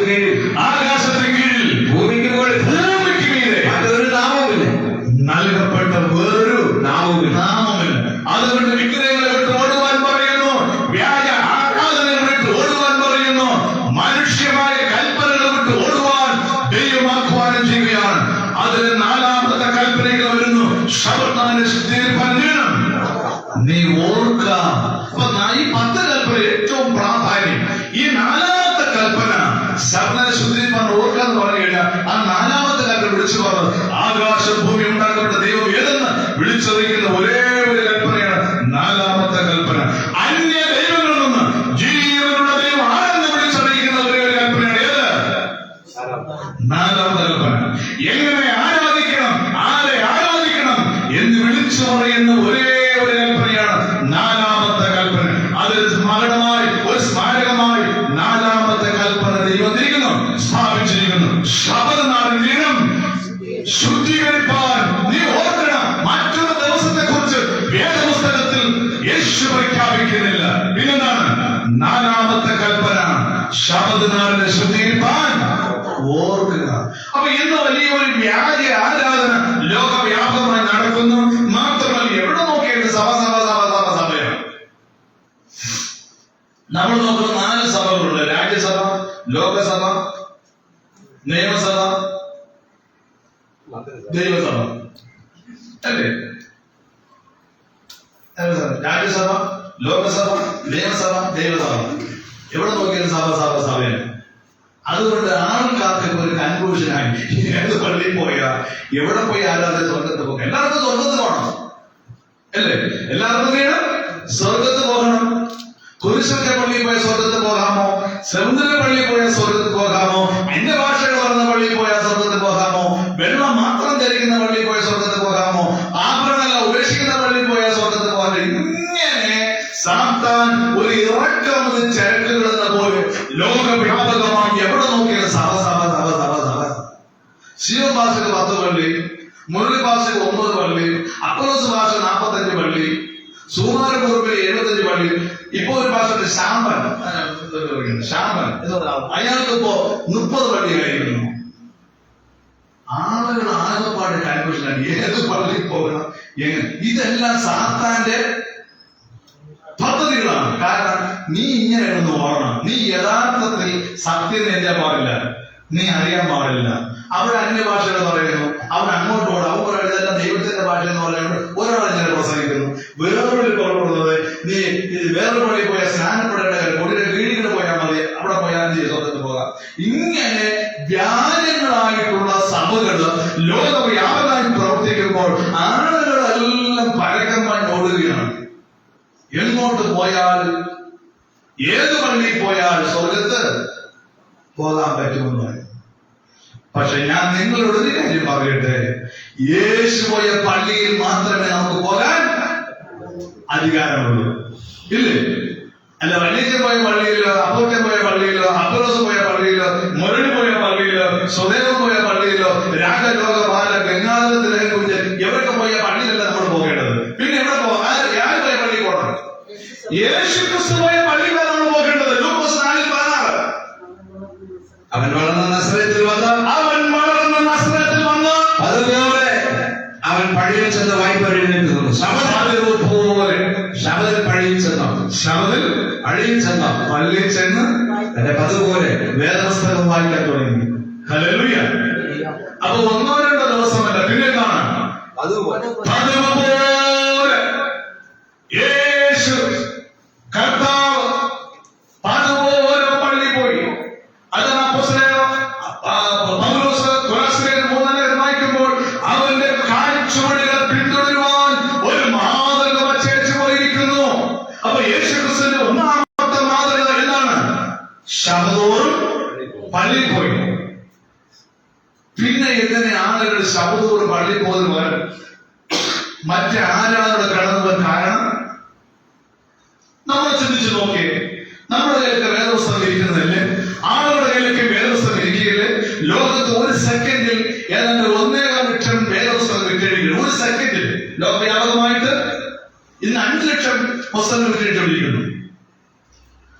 കീഴിൽ ഭൂമിക്ക് മീതെ മറ്റൊരു നാമവുമില്ല, നൽകപ്പെട്ട വേറൊരു നാമമില്ല. അതുകൊണ്ട് വിഗ്രഹങ്ങളെ വിട്ട് ഓടുവാൻ പറയുന്നു, വ്യാജ ആരാധനകൾ വിട്ട് ഓടുവാൻ പറയുന്നു, മനുഷ്യമായ കൽപ്പനകൾ വിട്ട് ഓടുവാൻ ദൈവമാക്കുവാനും ചെയ്യുകയാണ്. അതിൽ 4-ാമത്തെ കൽപ്പനകൾ വരുന്നു, ശബത്ത് ശുദ്ധീകരിപ്പാൻ നീ ഓർക്കുക. അപ്പൊ ഈ 10 കൽപ്പന ഏറ്റവും പ്രാധാന്യം. ഈ 4-ാമത്തെ കൽപ്പന രണ്ടാമത്തെ കൽപ്പന ശബ്ബത്ത് നാളിനെ ശുദ്ധീകരിപ്പാൻ ഓർക്കുക. അപ്പൊ ഇന്ന് വലിയൊരു വ്യാജ ആരാധന ലോകവ്യാപകമായി നടക്കുന്നു. മാത്രമല്ല എവിടെ നോക്കിയിട്ട് സഭയാണ്. നമ്മൾ നോക്കുന്ന 4 സഭകളുണ്ട്: രാജ്യസഭ, ലോകസഭ, നിയമസഭ, ദൈവസഭ. അല്ലേ? രാജ്യസഭ, ലോകസഭ, നിയമസഭ, ദൈവസഭ. എവിടെ നോക്കിയാലും സഭയാണ്. അതുകൊണ്ട് ആൾക്കാർക്ക് ഒരു കൺഫ്യൂഷനായി ഏത് പള്ളിയിൽ പോയാ എവിടെ പോയി ആരാധന സ്വർഗത്ത് പോകാം. എല്ലാവർക്കും സ്വർഗത്ത് പോകണം അല്ലേ? എല്ലാവർക്കും വേണം സ്വർഗത്ത് പോകണം. കുരിശന്റെ പള്ളിയിൽ പോയ സ്വർഗത്ത് പോകാമോ? സെമിനാരി പള്ളിയിൽ പോയ സ്വർഗത്ത് പോകാമോ? അന്യഭാഷകൾ പറഞ്ഞ പള്ളിയിൽ പോയ സ്വർഗത്ത് പോകാമോ? വെള്ളം മാത്രം ധരിക്കുന്ന പള്ളിയിൽ പോയ സ്വർഗത്ത് പോകാമോ? ആഭരണങ്ങൾ ഉപേക്ഷിക്കുന്ന പള്ളിയിൽ പോയ സ്വർഗത്ത് പോകാമോ? ഇങ്ങനെ സാത്താൻ ഒരു ഇറക്കമുള്ള ചരക്കുകൾ എന്ന പോലെ ലോകവ്യാപകമായി എവിടെ നോക്കിയാലും സഭ. ശിവ ഭാഷക്ക് 10 പള്ളി, മുരളി ഭാഷക്ക് 9 പള്ളി, അപ്പോലോസ് ഭാഷ 45 പള്ളി, സുമാരപൂർവിൽ 75 പള്ളി. ഇപ്പൊ ഒരു ഭാഷ ശാമ്പൻ അയാൾക്കിപ്പോ 30 പള്ളിയായിരുന്നു. ആളുകൾ ആകെപ്പാട് കൺഫ്യൂഷനാണ്, ഏത് പള്ളിയിൽ പോകണം, എങ്ങനെ. ഇതെല്ലാം സാത്താന്റെ പദ്ധതികളാണ്. കാരണം നീ ഇങ്ങനെ ഒന്ന് ഓടണം. നീ യഥാർത്ഥത്തിൽ സത്യം നേടാൻ പാടില്ല, നീ അറിയാൻ പാടില്ല. അവിടെ അന്യഭാഷകൾ പറയുന്നു, അവിടെ അങ്ങോട്ട് ഓടും. അവർ പറയുന്നതെല്ലാം ദൈവത്തിന്റെ ഭാഷ എന്ന് പറയുന്നത് ഒരാൾ ഇങ്ങനെ പ്രസംഗിക്കുന്നു. വേറൊരു പറയുന്നത് നീ വേറൊരു പള്ളിയിൽ പോയാൽ സ്നാനപ്പെടേണ്ട കാര്യം കൊടിയുടെ കീഴിൽ പോയാൽ മതി, അവിടെ പോയാൽ സ്വർഗത്ത് പോകാം. ഇങ്ങനെ വ്യാജങ്ങളായിട്ടുള്ള സഭകള് ലോകവ്യാപകമായി പ്രവർത്തിക്കുമ്പോൾ ആളുകളെല്ലാം പരക്കമായി ഓടുകയാണ്. എങ്ങോട്ട് പോയാൽ, ഏത് പള്ളിയിൽ പോയാൽ സ്വർഗത്ത് പോകാൻ പറ്റുമെന്ന് പറയും. പക്ഷെ ഞാൻ നിങ്ങളോട് ഒരു കാര്യം പറയട്ടെ, യേശു പോയ പള്ളിയിൽ മാത്രമേ നമുക്ക് പോകാൻ അധികാരമുള്ളൂ. ഇല്ലേ? അല്ല, വല്യച്ഛൻ പോയ പള്ളിയിലോ, അപ്പോച്ചൻ പോയ പള്ളിയിലോ, അപ്പോലോസ് പോയ പള്ളിയിലോ, മുരളി പോയ പള്ളിയിലോ, സ്വദേവം പോയ പള്ളിയിലോ, രാജലോക ബാല ഗംഗാധര തിലകൻ കുഞ്ചൻ എവരൊക്കെ പോയ പള്ളിയിലല്ല നമ്മൾ പോകേണ്ടത്. പിന്നെ എവിടെ പോകാൻ? ഞാൻ പോയ പള്ളിയിൽ പോകണം. യേശു ക്രിസ്തു പോയ പള്ളിയിലാണ് നമ്മൾ പോകേണ്ടത്. ലൂക്കോസ് 4:16. അവൻ വളർന്ന നസറേത്തിൽ വന്ന് അതുപോലെ അവൻ പള്ളിയിൽ ചെന്ന് വായ്പ എഴുന്നേറ്റ് നിന്നു. ശബദിൽ പള്ളിയിൽ ചെന്ന് പള്ളിയിൽ ചെന്ന് അതുപോലെ വേദപുസ്തകം വായിക്കാൻ തുടങ്ങി. ഹല്ലേലൂയ. അപ്പൊ 1-2 ദിവസമല്ല, പിന്നെ കാണാം അതുപോലെ യേശു കർത്താവ് അതുപോലെ പള്ളി പോയി. അതാണ് പൗലോസ് കൊലോസ്യർ 3 വായിക്കുമ്പോൾ അവന്റെ കാഴ്ചവഴികൾ പിന്തുടരുവാൻ ഒരു മാതൃക വച്ചേച്ചു പോയിരിക്കുന്നു. അപ്പൊ യേശു ക്രിസ്തുവിന്റെ 1-ാമത്തെ മാതൃക എന്താണ്? ശബദോറും പള്ളിയിൽ പോയി. പിന്നെ എങ്ങനെ ആളുകൾ ശബദോറും പള്ളിയിൽ പോകുന്നവർ മറ്റേ ആരാധന കടന്നവർ? കാരണം നമ്മൾ ചിന്തിച്ചു നോക്കിയേ, നമ്മുടെ കയ്യിലൊക്കെ വേദപുസ്തകം ഇരിക്കുന്നതല്ലേ? ആളുകളുടെ കയ്യിലൊക്കെ വേദപുസ്തകം ഇരിക്കുകയില്ലേ? ലോകത്ത് ഒരു സെക്കൻഡിൽ ഏതാണ്ട് 1.25 ലക്ഷം വേദപുസ്തകം വിറ്റഴിക്കുന്നു. ഒരു സെക്കൻഡിൽ ലോകവ്യാപകമായിട്ട് ഇന്ന് 5 ലക്ഷം പുസ്തകങ്ങൾ വിറ്റഴിച്ചുകൊണ്ടിരിക്കുന്നു.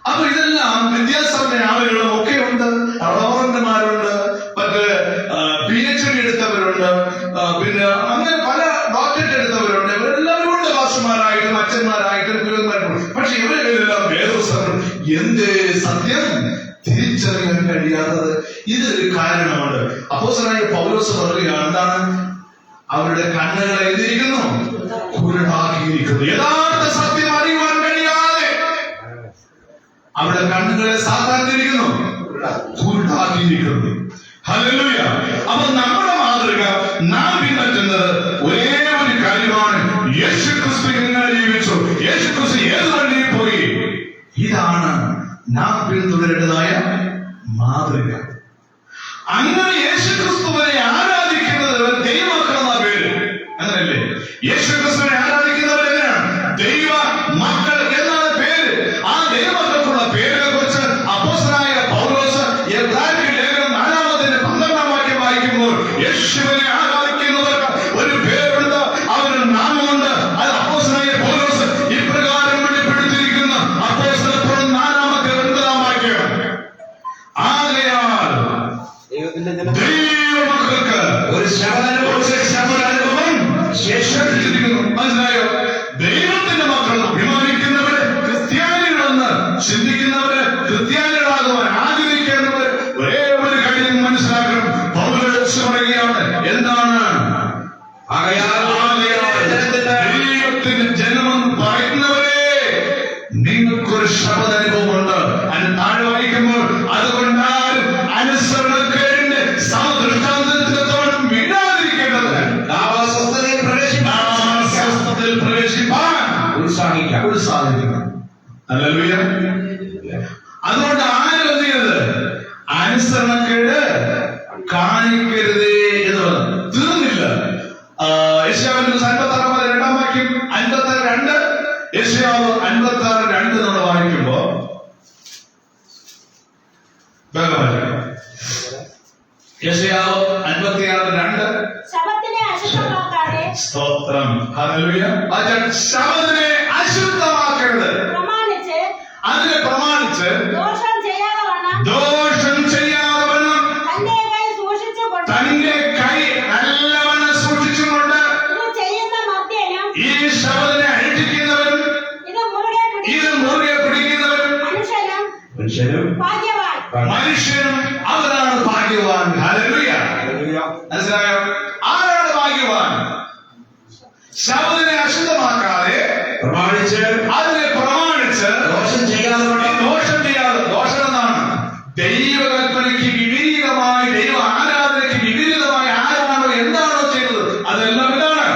അപ്പൊ ഇതെല്ലാം വിദ്യാസമ്പന്ന ആളുകളും ഒക്കെ ഉണ്ട്. റവറന്റുമാരുണ്ട്, മറ്റ് PhD എടുത്തവരുണ്ട്, പിന്നെ അങ്ങനെ പല ഡോക്ടറേറ്റ് എടുത്തവരുണ്ട്. ഇവരെല്ലാവരും ഉണ്ട്, ഭാഷമാരായിട്ടും അച്ഛന്മാരായിട്ടും ഗുരുവന്മാരും. പക്ഷെ ഇവരെല്ലാം വേദപുസ്തകം എന്തേ സത്യം തിരിച്ചറിയാൻ കഴിയാത്തത്? ഇതൊരു കാരണമാണ്. അപ്പോസ്തലനായ പൗലോസ് പറയുകയാണ്, എന്താണ്? അവരുടെ കണ്ണുകൾ എന്തിരിക്കുന്നു? കുരുടാക്കിയിരിക്കുന്നു. യഥാർത്ഥ സത്യം അറിയുവാൻ കഴിയാതെ അവരുടെ കണ്ണുകളെ സാധാരണ കുരുടാക്കിയിരിക്കുന്നു. ഹല്ലേലൂയ. അപ്പൊ നമ്മുടെ മാതൃക നാം പിൻപറ്റുന്നത് ഒരേ ഒരു കാര്യമാണ്. യേശു ക്രിസ്തു എങ്ങനെ ജീവിച്ചു, യേശു ക്രിസ്തു ഏത് വഴിയിൽ പോയി, ഇതാണ് നാം പിന്തുടരേണ്ടതായ മാതൃക. അങ്ങനെ യേശു ക്രിസ്തുവിനെ ആരാധിക്കുന്നത് ദൈവമക്കളെന്ന പേര്, അങ്ങനല്ലേ? യേശു ക്രിസ്തുവിനെ ആരാധിക്കുന്നവർ എങ്ങനെയാണ്? ദൈവ മക്കൾ എന്നാണ് പേര്. ആ ദൈവമക്കൾക്കുള്ള പേരുകളെ കുറിച്ച് അപ്പോസ്തലനായ പൗലോസ് എബ്രായർക്ക് ലേഖനം 4-12 വാക്യം വായിക്കുമ്പോൾ യേശുവിനെ ആരാധിക്കുന്നവർക്ക് ഒരു പേരുണ്ട്, അവരുടെ നാമമുണ്ട്. അത് അപ്പോസ്തലനായ പൗലോസ് ഇപ്രകാരം വെളിപ്പെടുത്തിയിരിക്കുന്നു. അപ്പോസ്തലപ്രവൃത്തി 4-9 അനുസരണക്കേട് കാണിക്കരുതേ എന്ന് പറഞ്ഞു. തീർന്നില്ല. യെശയ്യാവിന്റെ 56 വാക്യം 52, യെശയ്യാവ് 56:2 നമ്മൾ വായിക്കുമ്പോ യെശയ്യാവ് 56:2 സ്തോത്രം, ഹല്ലേലൂയ. ശബത്തിനെ അശുദ്ധമാക്കരുത്, അതിനെ പ്രമാണിച്ച് ദോഷം ചെയ്യാതെ വണ്ണം തന്റെ കൈ നല്ലവണ്ണം സൂക്ഷിച്ചുകൊണ്ട് ഈ ശബത്തിനെ അനുഷ്ഠിക്കുന്നവരും ഇത് മുറുകെ പിടിക്കുന്നവരും മനുഷ്യനും അവരാണ് ഭാഗ്യവാൻ. ഹല്ലേലൂയ. മനസ്സിലായോ? ആരാണ് ഭാഗ്യവാൻ? ശബത്തിനെ അശുദ്ധമാക്കാതെ പ്രമാണിച്ച് അതിനെ പ്രമാണിച്ച് ദോഷം ചെയ്യാതെ ദോഷം എന്നാണ് ദൈവകൽപ്പനയ്ക്ക് വിപരീതമായി, ദൈവ ആരാധനയ്ക്ക് വിപരീതമായി ആരാണോ എന്താണോ ചെയ്തത് അതെല്ലാം ഇതാണ്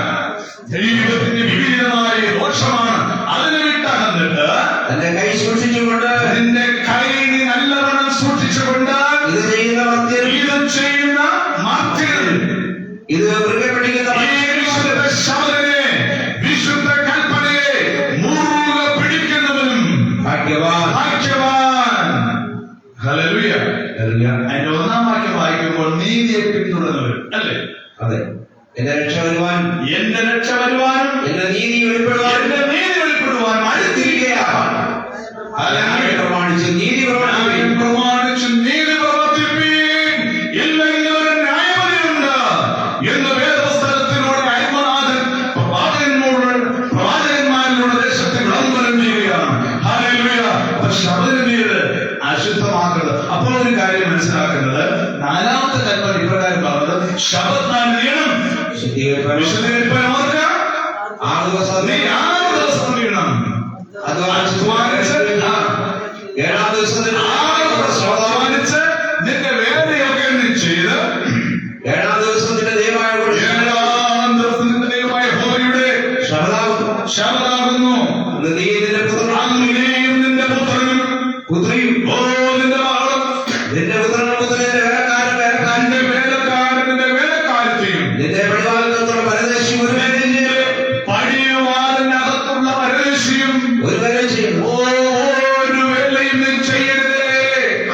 ദൈവത്തിന്റെ വിപരീതമായ ദോഷമാണ്. അതിനെ വിട്ടകന്നിട്ട് തന്റെ കൈ സൂക്ഷിച്ചുകൊണ്ട് നിന്റെ കൈ നീ നല്ലവണ്ണം സൂക്ഷിച്ചുകൊണ്ട് ഇത് ചെയ്യുന്ന മർത്യനും ഇത് മുറുകെ പിടിക്കുന്ന ശബത്തിനെ വിശുദ്ധ കൽപ്പനയെ മുറുകെ പിടിക്കുന്നവനും ഭാഗ്യവാൻ. ഹല്ലേലൂയ. അതിന്റെ 1-ാം വാക്യം വായിക്കുമ്പോൾ നീതിയെ പിന്തുടരുന്നവരും അല്ലേ? അതെ. എന്റെ രക്ഷ വരുവാനും എന്റെ നീതി വെളിപ്പെടുവാനും അടുത്തിരിക്കുകയാണ്. പ്രമാണിച്ച് നീതി പ്രവർത്തിപ്പീൻ, ഇല്ലെങ്കിൽ ഒരു ന്യായവിധിയുണ്ട് എന്ന് വേദപുസ്തകത്തിലൂടെ അയ്മനാഥൻ പ്രവാചകന്മാരിലൂടെ ദേശത്തെ വിളംബരം ചെയ്യുകയാണ്. ഹല്ലേലൂയ. ശബത്തിനെ അശുദ്ധമാക്കരുത്. അപ്പോൾ ഒരു കാര്യം മനസ്സിലാക്കുന്നത്, 4-ാമത്തെ കൽപ്പന ഇപ്രകാരം പറഞ്ഞത് ശബത്ത് നാൾ നീണം. വിശുദ്ധീകരിപ്പാൻ ഓർക്കുക, 6 ദിവസം നീ 6 ദിവസം നീണം. അത് അധ്വാനിച്ച് 7-ാം ദിവസത്തിന് അധ്വാനിച്ച് നിന്റെ വേലയൊക്കെ നീ ചെയ്ത് 7-ാം ദിവസം നിന്റെ ദൈവമായ യഹോവയുടെ ശബത്താകുന്നു. നീയും നിന്റെ പുത്രനും നിന്റെ പുത്രനും പുത്രിയും നിന്റെ മകളും നിന്റെ പുത്രനും പുത്രന്റെ വേലക്കാരന്റെ വേലക്കാരത്തെയും നിന്റെ പടിവാലത്തുള്ള പരദേശിയും പടിവാലിനകത്തുള്ള പരദേശിയും ഒരു വേല ചെയ്യുന്നു. ഒരു വേലയും നീ ചെയ്യരുതേ.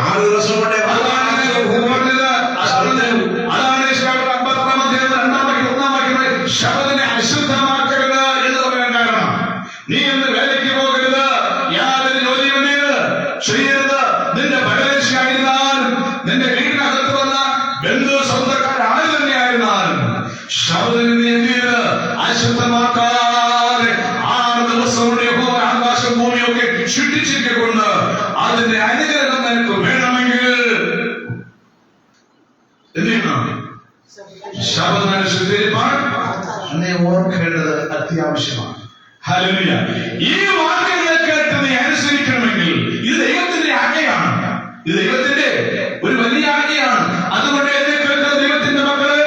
6 ദിവസം കൊണ്ട് അതാണ് ശബത്തിനെ അശുദ്ധമാക്കരുത് എന്ന് പറയാൻ കാരണം, നീ എന്ന് വേലയ്ക്ക് പോകരുത്, യാതൊരു ജോലിയും ചെയ്യരുത്. നിന്റെ പരദേശിയായിരുന്നാലും നിന്റെ വീടിനകത്ത് വന്ന ബന്ധു സ്വന്തക്കാരാര് തന്നെയായിരുന്നാലും ശബത്തിനെ നീ എന്ത് ചെയ്ത് അശുദ്ധമാക്കാതെ 6 ദിവസം കൊണ്ട് യഹോവ ആകാശം ഭൂമിയൊക്കെ സൃഷ്ടിച്ചിട്ടുണ്ട്. അതിന്റെ അനുഗ്രഹം നിനക്ക് വേണമെങ്കിൽ എന്ത് ചെയ്യണം? ശബത്തിനെ ശുദ്ധീകരിപ്പാൻ നീ ഓർക്കേണ്ടത് അത്യാവശ്യമാണ്. ഹല്ലേലൂയ. ഈ വാക്കുകളെ കേട്ട് നീ അനുസരിക്കണമെങ്കിൽ ഇത് ദൈവത്തിന്റെ ആജ്ഞയാണ്. ഇത് ദൈവത്തിന്റെ ഒരു വലിയ ആജ്ഞയാണ്. അതുകൊണ്ട് എന്നെ കേട്ട ദൈവത്തിന്റെ മക്കളെ,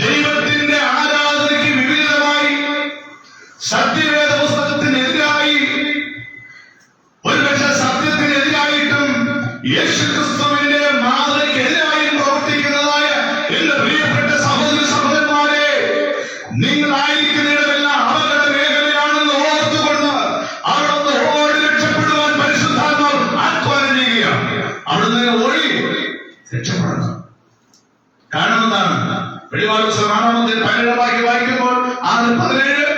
ദൈവത്തിന്റെ ആരാധനയ്ക്ക് വിപരീതമായി, സത്യവേദ പുസ്തകത്തിനെതിരായി, ഒരുപക്ഷെ സത്യത്തിനെതിരായിട്ടും യേശുക്രിസ്തുവിന്റെ മാതൃകയ്ക്കെതിരായും പ്രവർത്തിക്കുന്നതായ എന്റെ പ്രിയപ്പെട്ട സഹോദര സഹോദരന്മാരെ, നിങ്ങളായിരിക്കുന്നിടമെല്ലാം അപകട മേഖലയാണെന്ന് ഓർത്തുകൊണ്ട് അവിടുന്ന് ഓടി രക്ഷപ്പെടുവാൻ പരിശുദ്ധാത്മാവ് ആഹ്വാനം ചെയ്യുകയാണ്. അവിടുന്ന് ഓടി രക്ഷപ്പെടണം. കാരണം എന്താണ്? വെളിപാട് പുസ്തകം 4-ാം വാക്യം വായിക്കുമ്പോൾ 6:17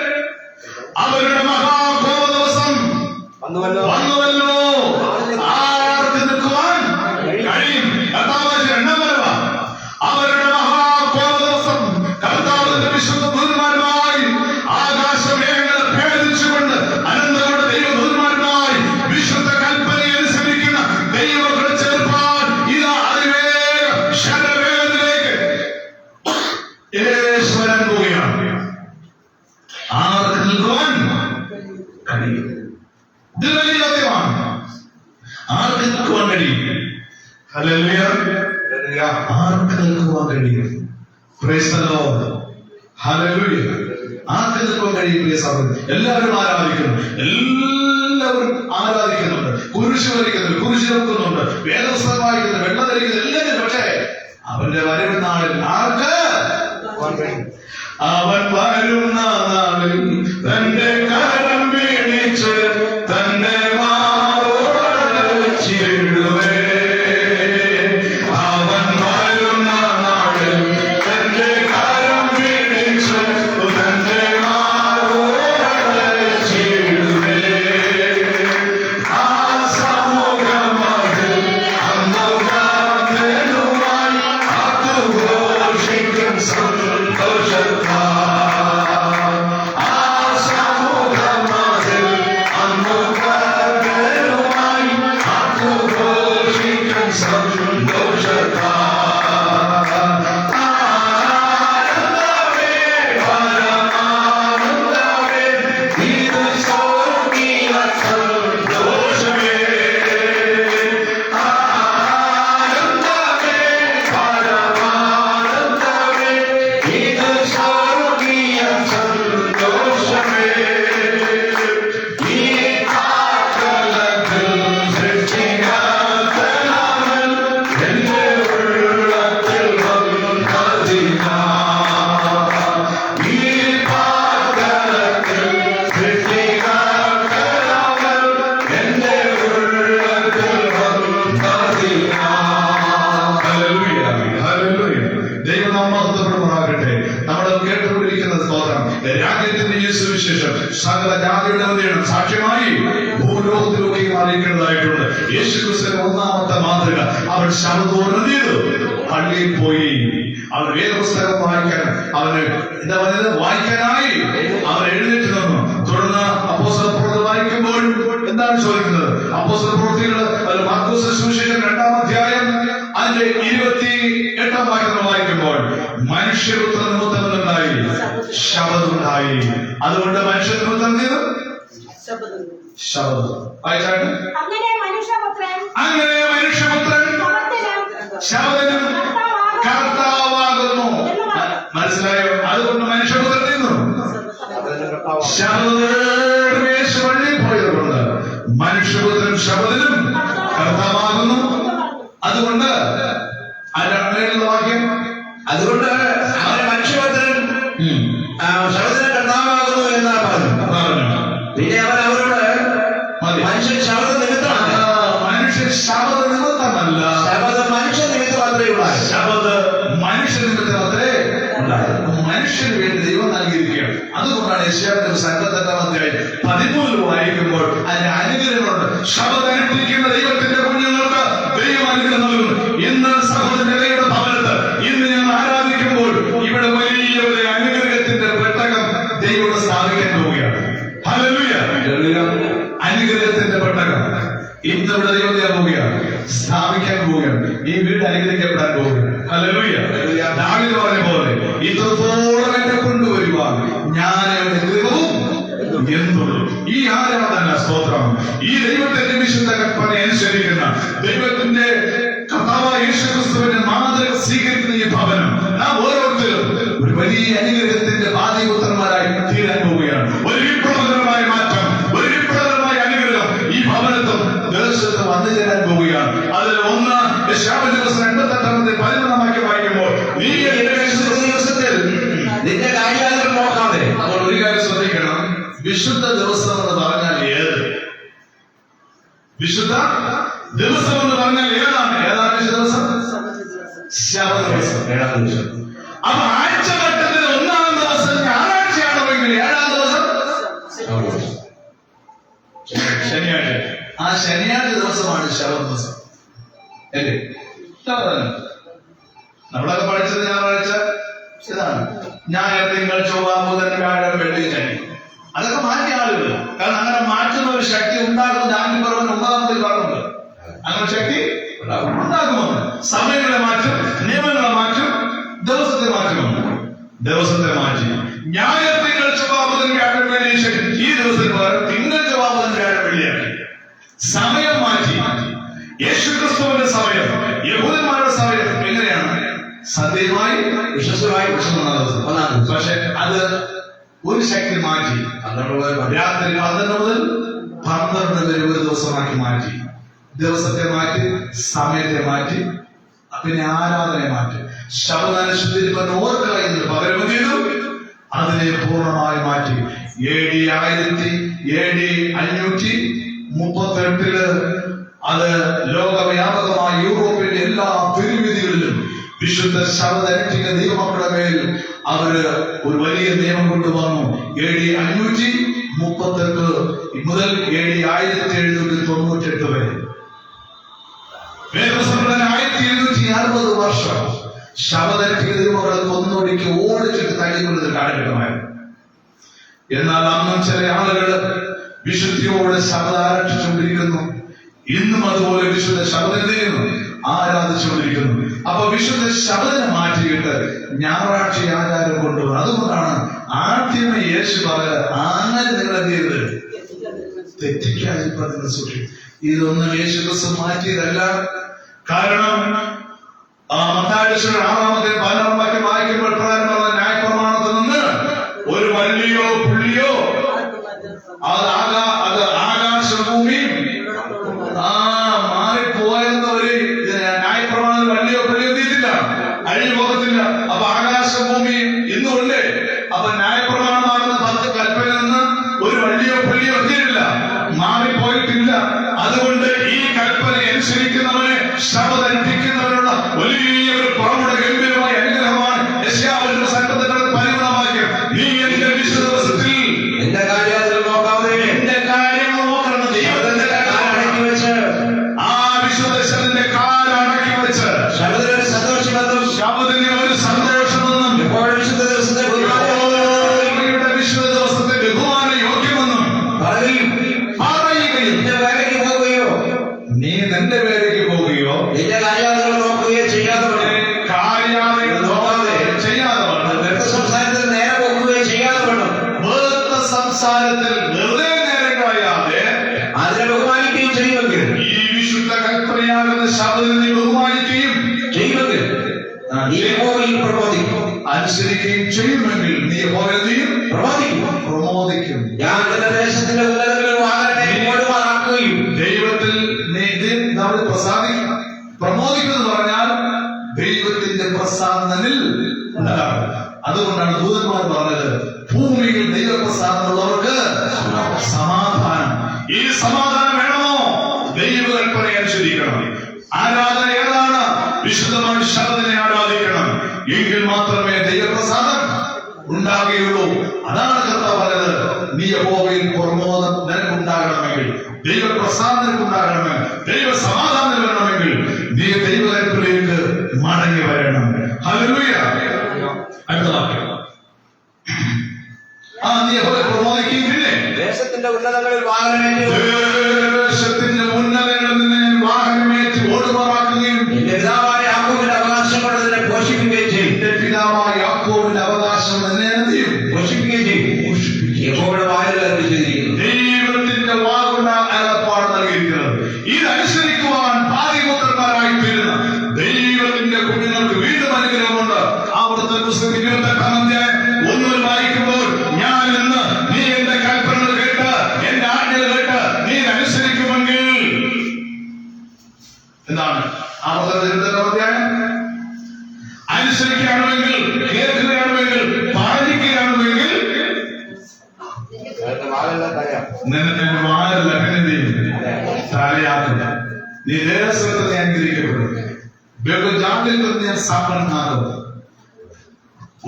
അവരുടെ മഹാകോപ ദിവസം വന്നുവല്ലോ, ആർക്ക് നിൽക്കുവാൻ കഴിയും? അവരുടെ മഹാകോപ ദിവസം കർത്താവിന്റെ വിശുദ്ധ ദൂതന്മാരുമായി ആകാശമേഖല ഭേദിച്ചുകൊണ്ട് അനന്തങ്ങളുടെ ദൈവദൂതന്മാരുമായി വിശുദ്ധ കൽപ്പനയെ അനുസരിക്കുന്ന ദൈവങ്ങളെ ചേർപ്പാൻ ഇതാ അതിവേഗം ശരവേദിലേക്ക് വരാൻ പോവുകയാണ്. ആർക്ക് നിൽക്കുവാൻ കഴിയും? ഇത് വലിയ ചോദ്യമാണ്. ആർക്ക് നിൽക്കുവാൻ കഴിയും? ഹല്ലേലൂയ. ആർക്ക് നിൽക്കുവാൻ കഴിയും? Praise the Lord. ഹല്ലേലൂയ. ആർക്ക് നിൽക്കുവാൻ കഴിയും? പ്രിയ സഹോദരൻ, എല്ലാവരും ആരാധിക്കുന്നു, എല്ലാവരും ആരാധിക്കുന്നുണ്ട്. കുരിശ് വലിക്കുന്നുണ്ട്, കുരിശ് ചുമക്കുന്നുണ്ട്, വേദപുസ്തകം വായിക്കുന്നു, വെള്ളം ധരിക്കുന്നു, എല്ലാം. പക്ഷേ അവന്റെ വരവ് നാളിൽ ആർക്ക് അവൻ വരുന്ന നാളിൽ തന്റെ കരം പിടിച്ച് തന്റെ സകല ജാതിയുടെ സാക്ഷ്യമായി ഭൂലോകത്തിലൊക്കെ അറിയിക്കേണ്ടതായിട്ടുണ്ട്. യേശുക്രിസ്തുവിന്റെ ഒന്നാമത്തെ മാതൃക, അവൻ ശബ്ദം ചെയ്തു പള്ളിയിൽ പോയി. അവൻ വേദപുസ്തകം വായിക്കാൻ, അവന് എന്താ പറയുന്നത്, വായിക്കാനായി അവൻ എഴുന്നേറ്റ് നിന്നു. തുടർന്ന് അപ്പോസ്തലപ്രവൃത്തികൾ വായിക്കുമ്പോൾ എന്താണ് ചോദിക്കുന്നത്? അപ്പോസ്തലപ്രവൃത്തികൾ മാർക്കോസ് സുവിശേഷം 2-ാം അധ്യായം അതിന്റെ 28-ാം വാക്യം വായിക്കുമ്പോൾ മനുഷ്യപുത്ര നിമിത്തമുണ്ടായി ശബ്ദമുണ്ടായി. അതുകൊണ്ട് മനുഷ്യനിമിത്തം ചെയ്തു ശബ്ദം വായിച്ചാണ്. അങ്ങനെ മനുഷ്യപുത്രൻ ശബ്ദനും കർത്താവാകുന്നു. മനസ്സിലായോ? അതുകൊണ്ട് മനുഷ്യപുത്രൻ നിന്നു പള്ളിയിൽ പോയതുകൊണ്ട് മനുഷ്യപുത്രൻ ശബ്ദനും കർത്താവാകുന്നു. അതുകൊണ്ട് അതിന്റെ വാക്യം, അതുകൊണ്ട് അവരെ മനുഷ്യപുത്രൻ ശബ്ദത്തിന് കർത്താവാകുന്നു എന്നാണ് പറഞ്ഞു. പിന്നെ അവൻ അവരോട് മനുഷ്യൻ ശബ്ദ നിമിത്തമാണ്, മനുഷ്യൻ ശബ്ദ നിമിത്തമല്ല, ശബ്ദ മനുഷ്യ നിമിത്തം മാത്രമേ ഉള്ളൂ. ശബ്ദ മനുഷ്യ നിമിത്തം മാത്രമേ മനുഷ്യന് വേണ്ടി ദൈവം നൽകിയിരിക്കുകയാണ്. അതുകൊണ്ടാണ് യെശയ്യാവിന്റെ 58-ാം അധ്യായം 13 വായിക്കുമ്പോൾ അതിന്റെ അനുഗ്രഹങ്ങളുണ്ട്. ശബ്ദം അനുഭവിക്കുന്ന ദൈവത്തിന്റെ കുഞ്ഞുങ്ങൾക്ക് ദൈവം അനുഗ്രഹം നൽകുന്നു. ഇന്ന് സഹോദരയുടെ ഭവനത്ത് ഇന്ന് ഞങ്ങൾ ആരാധിക്കുമ്പോൾ ഇവിടെ വലിയ ഒരു അനുഗ്രഹത്തിന്റെ പെട്ടകം ദൈവം സ്ഥാപിക്കാൻ പോവുകയാണ്. ഹല്ലേലൂയ. അനുഗ്രഹത്തിന്റെ പെട്ടകം ഇന്ന് ഇവിടെ ദൈവം പോവുകയാണ്, സ്ഥാപിക്കാൻ പോവുകയാണ്. ഈ വീട് അനുഗ്രഹിക്കപ്പെടാൻ പോവുകയാണ്. ഹല്ലേലൂയ. ദാവീദ് പറഞ്ഞ പോലെ ഇത്രത്തോളം എന്നെ കൊണ്ടുവരുവാൻ ഞാൻ അനുഗ്രഹവും എന്തുള്ളൂ. ഈ ആരാധന സ്തോത്രം, ഈ ദൈവത്തിന്റെ വിശുദ്ധ കൽപ്പന അനുസരിക്കുന്ന ദൈവത്തിന്റെ കർത്താവായ യേശുക്രിസ്തുവിന്റെ മാതൃക സ്വീകരിക്കുന്ന ഈ ഭവനം നാം ഓരോരുത്തരും ഒരു വലിയ അനുഗ്രഹത്തിന്റെ പാതിപുത്രന്മാരായി തീരാൻ പോവുകയാണ്. ഒരു വിപ്ലവകരമായ മാറ്റം, ഒരു വിപ്ലവകരമായ അനുഗ്രഹം ഈ ഭവനത്തും ദേശത്തും വന്നു ചേരാൻ പോവുകയാണ്. അതിൽ ഒന്ന് യെശയ്യാവ് 58-ാം വാക്യം വായിക്കുമ്പോൾ നീ ദിവസത്തിൽ നിന്റെ കാര്യങ്ങൾ നോക്കാതെ. അപ്പോൾ ഒരു കാര്യം ശ്രദ്ധിക്കണം, വിശുദ്ധ ദിവസം എന്ന് പറഞ്ഞാൽ ഏത്? വിശുദ്ധ ദിവസം എന്ന് പറഞ്ഞാൽ ഏതാണ്? ഏതാണ് വിശുദ്ധ ദിവസം? ശബത്ത് ദിവസം, 7-ാം ദിവസം. അപ്പൊ ആഴ്ചവട്ടത്തിൽ 1-ാം ദിവസം ഞായറാഴ്ചയാണെങ്കിൽ 7-ാം ദിവസം ശനിയാഴ്ച. ആ ശനിയാഴ്ച ദിവസമാണ് ശബത്ത് ദിവസം. അല്ലേ? നമ്മളൊക്കെ പഠിച്ചത് ഞായറാഴ്ച ഇതാണ്. ഞായർ, തിങ്കൾ, ചൊവ്വ, ബുധൻ, വ്യാഴം, വെള്ളി, ശനി. അതൊക്കെ മാറ്റിയ ആളുകൾ. കാരണം അങ്ങനെ മാറ്റുന്ന ഒരു ശക്തി ഉണ്ടാകുമെന്ന് ആംഗ്യപർവ്വൻ 9-ാമത്തിൽ പറഞ്ഞുണ്ട്. അങ്ങനെ ശക്തി ഉണ്ടാകുമെന്ന്. സമയങ്ങളെ മാറ്റും, നിയമങ്ങളെ മാറ്റും, ദിവസത്തെ മാറ്റുമെന്ന്. ദിവസത്തെ മാറ്റി ഞായർ, തിങ്കൾ, ചൊവ്വ, ബുധൻ, വ്യാഴം, വെള്ളി, ശനി. ഈ ദിവസത്തിന് പകരം തിങ്കൾ, ചൊവ്വ, ബുധൻ, വ്യാഴം, വെള്ളിയാക്കി. സമയം മാറ്റി. യേശുക്രിസ്തുവിന്റെ സമയം, യഹൂദന്മാരുടെ സമയം എങ്ങനെയാണ്? സത്യമായി വിശ്വസമായി ദിവസം. പക്ഷെ അത് ഒരു ശക്തി മാറ്റി. രാത്രി 11 മുതൽ 12 വരെ ഒരു ദിവസമാക്കി മാറ്റി. ദിവസത്തെ മാറ്റി, സമയത്തെ മാറ്റി, പിന്നെ ആരാധനയെ മാറ്റി. ശബദാന ശുദ്ധീകരിക്കാൻ ഓർക്കുക എന്ന് പകരം ചെയ്തു, അതിനെ പൂർണ്ണമായി മാറ്റി. AD 538 അത് ലോകവ്യാപകമായ യൂറോപ്പിന്റെ എല്ലാ തെരുവീതികളിലും വിശുദ്ധ ശബദാനുഷ്ഠിക്കുന്ന ദൈവമക്കളുടെ മേൽ അവര് ഒരു വലിയ നിയമം കൊണ്ടുവന്നു. AD 538 മുതൽ AD 1798 വരെ വേദപുസ്തകത്തിൽ 1760 വർഷം ശബദാനുഷ്ഠിക്കുന്ന ദൈവമക്കളെ കൊന്നൊടുക്കി ഓടിച്ചിട്ട് തള്ളിക്കൊണ്ടത് കാലഘട്ടമായിരുന്നു. എന്നാൽ അന്നും ചില ആളുകൾ വിശുദ്ധിയോടെ ശബദം ആരംഭിച്ചുകൊണ്ടിരിക്കുന്നു. ഇന്നും അതുപോലെ വിശുദ്ധ ശബദം ചെയ്യുന്നു, ആരാധിച്ചുകൊണ്ടിരിക്കുന്നു. അപ്പൊ വിശുദ്ധ ശബദനെ മാറ്റിയിട്ട് ഞായറാഴ്ച ആചാരം കൊണ്ടുവരും. അതുകൊണ്ടാണ് ആദ്യമേ യേശു പറഞ്ഞത്, അങ്ങനെ നിങ്ങൾ എന്ത് ചെയ്തത്, തെറ്റിക്കാതിരിക്കാൻ നിങ്ങൾ സൂക്ഷിക്കും. ഇതൊന്നും യേശു ക്രിസ്തു മാറ്റിയതല്ല. കാരണം മത്തായി 6-ാമത്തെ 14-ാം വാക്യം വായിക്കുമ്പോൾ പ്രധാനമുള്ള ന്യായപ്രമാണത്തിൽ നിന്ന് ഒരു വള്ളിയോ പുള്ളിയോ അത് ആകാശം ഭൂമിയും മാറിപ്പോയെന്നവര് ന്യായപ്രമാണത്തിൽ വള്ളിയോ പുള്ളിയോ തീരില്ല, അഴിഞ്ഞു പോകത്തില്ല. അപ്പൊ ആകാശം ഭൂമിയും ഇന്നുമുണ്ട്. അപ്പൊ ന്യായപ്രമാണമാകുന്ന 10 കൽപ്പനയിൽ നിന്ന് ഒരു വള്ളിയോ പുള്ളിയോ തീരില്ല, മാറിപ്പോയിട്ടില്ല. അതുകൊണ്ട് ഈ കൽപ്പന അനുസരിക്കുന്നവന് ശബദനുഷ്ഠിക്കുന്നവനുള്ള വലിയൊരു പുറമുടെ ഗംഭീരമായ അനുഗ്രഹമാണ്. യെശയ്യാവിന്റെ സംഘടനകൾ പരിഗണമാക്കിയത്, നീ എന്റെ വിശുദ്ധ ദിവസത്തിൽ എന്റെ കാര്യം നോക്കാതെ എന്റെ കാര്യം നോക്കണം. ദൈവത്തിന്റെ കാലടക്കി വെച്ച് ആ വിശുദ്ധ ശബദത്തിന്റെ കാലടക്കി വെച്ച് ശബദത്തിന് ഒരു സന്തോഷമെന്നും ശബദത്തിന് ഒരു സന്തോഷമെന്നും വിശുദ്ധ ദിവസത്തെ വിശുദ്ധ ദിവസത്തെ ബഹുമാന യോഗ്യമെന്നും പറയുകയും എന്റെ വേലയ്ക്ക് പോവുകയോ നീ നിന്റെ വേലയ്ക്ക് പോവുകയോ എന്റെ കാര്യങ്ങൾ നോക്കുകയോ ചെയ്യാതെ കാര്യങ്ങൾ നോക്കാതെ ചെയ്യാതെ സംസാരത്തിൽ നേരെ പോകുകയോ ചെയ്യാതെ വേണം. സംസാരത്തിൽ വെറുതെ നേരം കളയാതെ അതിനെ ബഹുമാനിക്കുകയും ചെയ്യുമെങ്കിൽ, ഈ വിശുദ്ധ കൽപ്പനയാകുന്ന ശബദത്തെ ബഹുമാനിക്കുകയും ചെയ്യുമെങ്കിൽ നീ യഹോവയിൽ പ്രമോദിക്കും. അനുസരിക്കുകയും ചെയ്യുമെങ്കിൽ നീ യഹോവയിൽ പ്രമോദിക്കും. ഞാൻ നിന്റെ ദേശത്തിന്റെ ഉന്നതങ്ങളിൽ വാഹനത്തെ ഓടുമാറാക്കുകയും ദൈവത്തിൽ നീ പ്രമോദിക്കുന്നത് പറഞ്ഞാൽ ദൈവത്തിന്റെ പ്രസാദനിൽ ഉണ്ടാകും. അതുകൊണ്ടാണ് ദൂതന്മാർ പറഞ്ഞത്, ഭൂമിയിൽ ദൈവപ്രസാദമുള്ളവർക്ക് സമാധാനം. ഈ സമാധാനം വേണമോ? ദൈവകൽപ്പന അനുസരിക്കണം. ആരാധന ഏതാണ്? വിശുദ്ധമായ ശബദനെ ആരാധിക്കണം. എങ്കിൽ മാത്രമേ ദൈവപ്രസാദം ഉണ്ടാകുകയുള്ളൂ. അതാണ് കർത്താവ് പറഞ്ഞത്, നീ യഹോവയിൽ പ്രമോദം നിനക്കുണ്ടാകണമെങ്കിൽ, ദൈവപ്രസാദം നിനക്കുണ്ടാകണമെങ്കിൽ, ദൈവ സമാധാനം വരണമെങ്കിൽ നീ ദൈവകൽപ്പനയിലേക്ക് മടങ്ങി വരണം. ഹല്ലേലൂയ. അടുത്ത വാക്യം, നീ യഹോവയെ പ്രമോദിക്കുകയും പിന്നെ ദേശത്തിന്റെ ഉന്നതങ്ങളിൽ വാഹനമേറ്റി വാഹനമേറ്റ് ഓടുമാറാക്കുകയും എന്റെ പിതാവായ യാക്കോബിന്റെ അവകാശം കൊണ്ട് നിന്നെ പോഷിപ്പിക്കുകയും ചെയ്യും. എന്റെ പിതാവായ യാക്കോബിന്റെ അവകാശം നിന്നെ പോഷിപ്പിക്കുകയും ചെയ്യും. യഹോവയുടെ വായിൽ ചെയ്തിരിക്കുന്നു. ദൈവത്തിന്റെ വാഗുണ്ട അരുളപ്പാട് നൽകിയിരിക്കുന്നത്. ഇതനുസരിക്കുവാൻ ഭാര്യപുത്രന്മാരായി തീരുന്ന ദൈവത്തിന്റെ കുഞ്ഞുങ്ങൾക്ക് വീണ്ടും അനുഗ്രഹമുണ്ട്. അവിടുത്തെ പുസ്തകം 28-ാം അധ്യായം 1 വായിക്കുമ്പോൾ, ഞാൻ ഇന്ന് നീ എന്റെ കൽപ്പനകൾ കേട്ട് എന്റെ ആജ്ഞകൾ കേട്ട് നീ അനുസരിക്കുമെങ്കിൽ എന്താണ് അവിടുത്തെ 28-ാം അധ്യായം അനുസരിക്കുകയാണെങ്കിൽ, കേൾക്കുകയാണെങ്കിൽ, പാലിക്കുകയാണെങ്കിൽ നിന്നെ വാഴല്ല തലയാക്കുക. നീ ദേശത്ത് അനുഗ്രഹിക്കപ്പെടും. ബഹുജാതിൽ ഞാൻ സമ്പന്നാകും.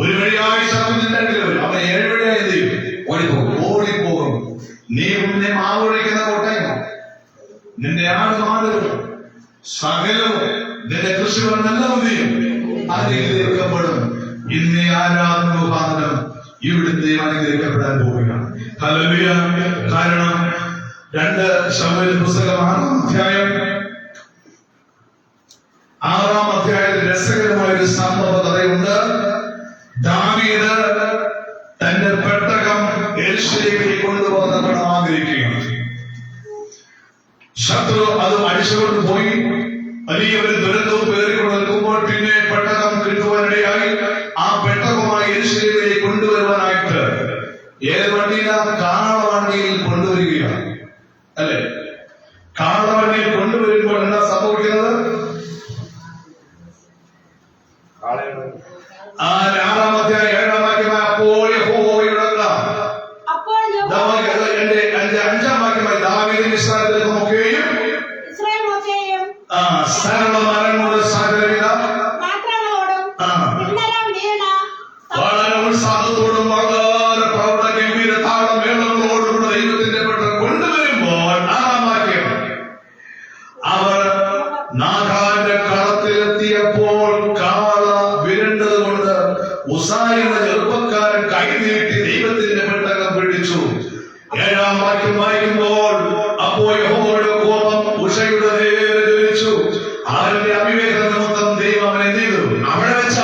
ഒരു വഴിയായി ശത്രുവിന്റെ വരും, അവൻ 7 വഴിയായി ചെയ്യും, ഓടിപ്പോകും. നീ നിന്നെ മാവൊഴിക്കുന്ന കോട്ടയം, നിന്റെ ആടുമാടുകൾ സകലവും നിന്റെ കൃഷികളെല്ലാം ചെയ്യും, അനുഗ്രഹിക്കപ്പെടും. ഇന്ന് ആരാധന മുഖാന്തരം ഇവിടുത്തെ അനുഗ്രഹിക്കപ്പെടാൻ പോവുകയാണ്. ഹല്ലേലൂയ. കാരണം 2 ശമൂവേൽ പുസ്തകം 6-ാം അധ്യായത്തിൽ രസകരമായ ഒരു സംഭവ കഥയുണ്ട്. ദാവീദ് തന്റെ പെട്ടകം യെരൂശലേമിൽ കൊണ്ടുപോകാൻ ആഗ്രഹിക്കുകയാണ്. ശത്രു അത് അടിച്ചുകൊണ്ട് പോയി. വലിയൊരു ദുരന്തവും പേറിക്കൊണ്ട് നിൽക്കുമ്പോൾ പിന്നെ പെട്ടകം കിട്ടുവാനിടയായി. ആ പെട്ടകമായി യെരൂശലേമിലേക്ക് കൊണ്ടുവരുവാനായിട്ട് ഏത് വണ്ടിയില? കാളവണ്ടിയിൽ കൊണ്ടുവരികയാണ്, അല്ലെ? കാളവണ്ടിയിൽ കൊണ്ടുവരുന്ന കൊണ്ടുവരുമ്പോൾ എന്താ സംഭവിക്കുന്നത്? ആ 6-7 വാക്യമായി അപ്പോൾ യഹോവയുടെ എന്റെ 5-ാം വാക്യമായി ദാവീദിന്റെ ഇസ്രായേലിലേക്കൊക്കെയും സകലമാനങ്ങളോട് സകലവിധ വളരെ ഉത്സാഹത്തോടും വളരെ പ്രൗഢ ഗംഭീര താളം മേളങ്ങളോടുകൂടെ ദൈവത്തിന്റെ പെട്ടകം കൊണ്ടുവരുമ്പോൾ 6-ാം വാക്യം അവർ നാഗാന്റെ കളത്തിലെത്തിയപ്പോൾ കാള വിരണ്ടത് കൊണ്ട് ഉസായിയുടെ ചെറുപ്പക്കാരൻ കൈനീട്ടി ദൈവത്തിന്റെ പെട്ടകം പിടിച്ചു. 7-ാം വാക്യം വായിക്കുമ്പോൾ അപ്പോൾ യഹോവയുടെ കോപം ഉഷയുടെ നേരെ ജ്വലിച്ചു. അവന്റെ അവിവേക നിമിത്തം ദൈവം അവനെ ചെയ്തു. അവിടെ വെച്ച്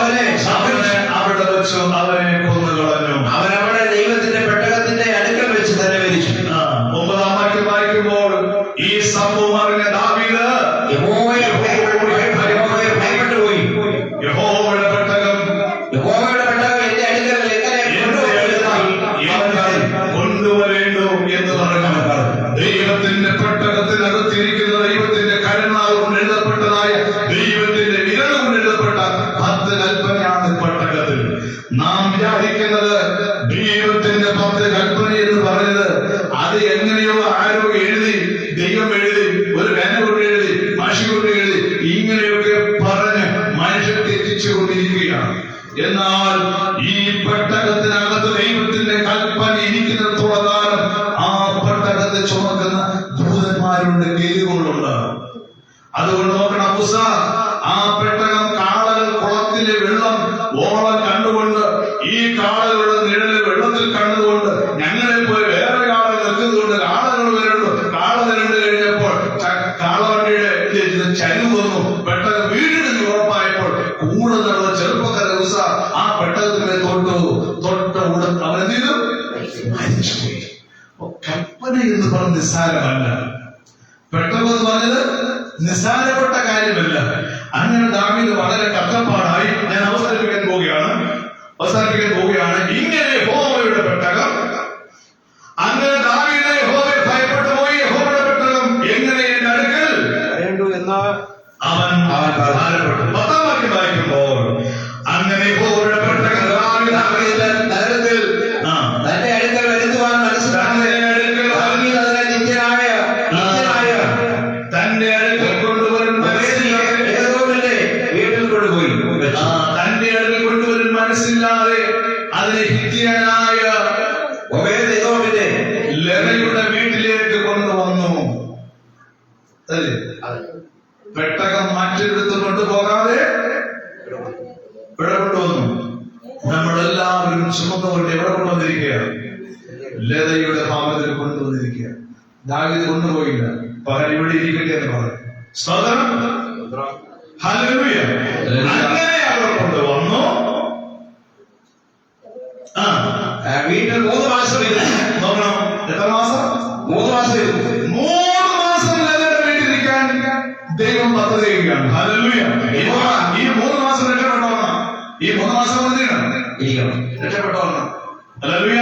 അവനെ കൊന്നുകളഞ്ഞു. അവനവിടെ ദൈവത്തിന്റെ പെട്ടകത്തിന്റെ അടുക്കൽ വെച്ച് തന്നെ മരിച്ചു. 9-ാം വാക്യം വായിക്കുമ്പോൾ ഈ സംഭവം അറിഞ്ഞ ദാവീദ് യഹോവയെ ഭയപ്പെട്ടു പോയി. യഹോവയുടെ പെട്ടകം എന്റെ അടുക്കൽ എങ്ങനെ കൊണ്ടുവരേണ്ടു എന്ന് പറഞ്ഞു. ദൈവത്തിന്റെ പെട്ടകത്തിനകത്തിരിക്കുന്ന ദൈവത്തിന്റെ കരുണാൽ കൊണ്ട് എഴുതപ്പെട്ടതായ ദൈവത്തിന്റെ വിരൽ കൊണ്ട് എഴുതപ്പെട്ട 10 കൽപ്പനയാണ് പെട്ടകത്തിൽ. നാം വിചാരിക്കുന്നത് ദൈവത്തിന്റെ 10 കൽപ്പന എന്ന് പറഞ്ഞത് അത് എങ്ങനെയോ ആരോ എഴുതി, ദൈവം എഴുതി, ഒരു പേന കൊണ്ട് എഴുതി, മഷി കൊണ്ട് എഴുതി, ഇങ്ങനെയൊക്കെ പറഞ്ഞ് മനുഷ്യർ തെറ്റിച്ചുകൊണ്ടിരിക്കുകയാണ്. എന്നാൽ ഈ പെട്ടകത്തിനകത്ത് ദൈവത്തിന്റെ കൽപ്പന ഇരിക്കുന്നിടത്തോളം കാലം ആ പെട്ടകത്തെ ചുമക്കുന്ന ദൂതന്മാരുണ്ട്, ഗലികളുണ്ട്. അതുകൊണ്ട് നോക്കണം, മുസ ആ പെട്ടകം കാളകൾ കുളത്തിലെ വെള്ളം ഓളം കണ്ടുകൊണ്ട്, ഈ കാളകളുടെ നിഴല് വെള്ളത്തിൽ കണ്ടുകൊണ്ട്, ഞങ്ങളെ പോയി വേറെ കാള നിൽക്കുന്നതുകൊണ്ട് കാളകൾ വരണ്ടു. കാള വരണ്ടു കഴിഞ്ഞപ്പോൾ കാളവണ്ടിയുടെ ചരിവ് വന്നു. പെട്ടകം വീടിന് ഉറപ്പായപ്പോൾ കൂടെ നടന്ന ചെറുപ്പക്കാരൻ മുസ ആ പെട്ടകത്തിനെ തൊട്ട് അവനെന്ത് ചെയ്തു? മരിച്ചുപോയി. കൽപ്പന എന്ന് പറഞ്ഞ നിസ്സാരമല്ല. പെട്ടകം എന്ന് പറഞ്ഞത് നിസ്സാരപ്പെട്ട കാര്യമല്ല. അങ്ങനെ ദാവീദ് വളരെ കഷ്ടപ്പാടായി. ഞാൻ അവസാനിപ്പിക്കാൻ പോവുകയാണ്. ഇങ്ങനെ യഹോവയുടെ പെട്ടകം, അങ്ങനെ ദാവീദ് യഹോവയെ ഭയപ്പെട്ടു പോയി. യഹോവയുടെ പെട്ടകം എങ്ങനെ എന്റെ അടുക്കൽ എന്ന് അവൻ ഭാരപ്പെട്ടു. 10-ാം വാക്യം വായിക്കുമ്പോൾ അങ്ങനെ യഹോവയുടെ പെട്ടകം നഗരത്തിൽ തന്റെ അടുക്കൽ വരുത്തുവാൻ തന്റെ അടുക്കൽ കൊണ്ടുവരും വീട്ടിൽ കൊണ്ടുപോയി. തന്റെ അടുക്കൽ കൊണ്ടുവരും മനസ്സില്ലാതെ അതിനെ ഹിത്യനായ ഒബേദെദോമിന്റെ ലെറയുടെ വീട്ടിലേക്ക് കൊണ്ടുവന്നു. പെട്ടകം മറ്റൊരിടത്ത് കൊണ്ടുപോകാതെ ഇവിടെ കൊണ്ടുവന്നു. നമ്മളെല്ലാവരും ചുമന്നുകൊണ്ട് എവിടെ കൊണ്ടുവന്നിരിക്കുകയാണ്? ലതയുടെ ഭാഗത്തിൽ കൊണ്ടുവന്നിരിക്കുക. ദാവീദ് കൊണ്ടുപോയില്ല, പകരം ഇവിടെ ഇരിക്കട്ടെ എന്ന് പറഞ്ഞു. സ്തോത്രം, ഹല്ലേലൂയ. അങ്ങനെ അവർ കൊണ്ടുവന്നു. വീട്ടിൽ 3 മാസം നോക്കണം, എത്ര മാസം? 3 മാസം 3 മാസം ലതയുടെ വീട്ടിലിരിക്കാൻ ദൈവം പദ്ധതി ചെയ്യുകയാണ്. ഹല്ലേലൂയ. ഈ 3 മാസം രക്ഷപ്പെട്ടോണം. ഈ 3 മാസം രക്ഷപ്പെട്ടോണം. ഹല്ലേലൂയ.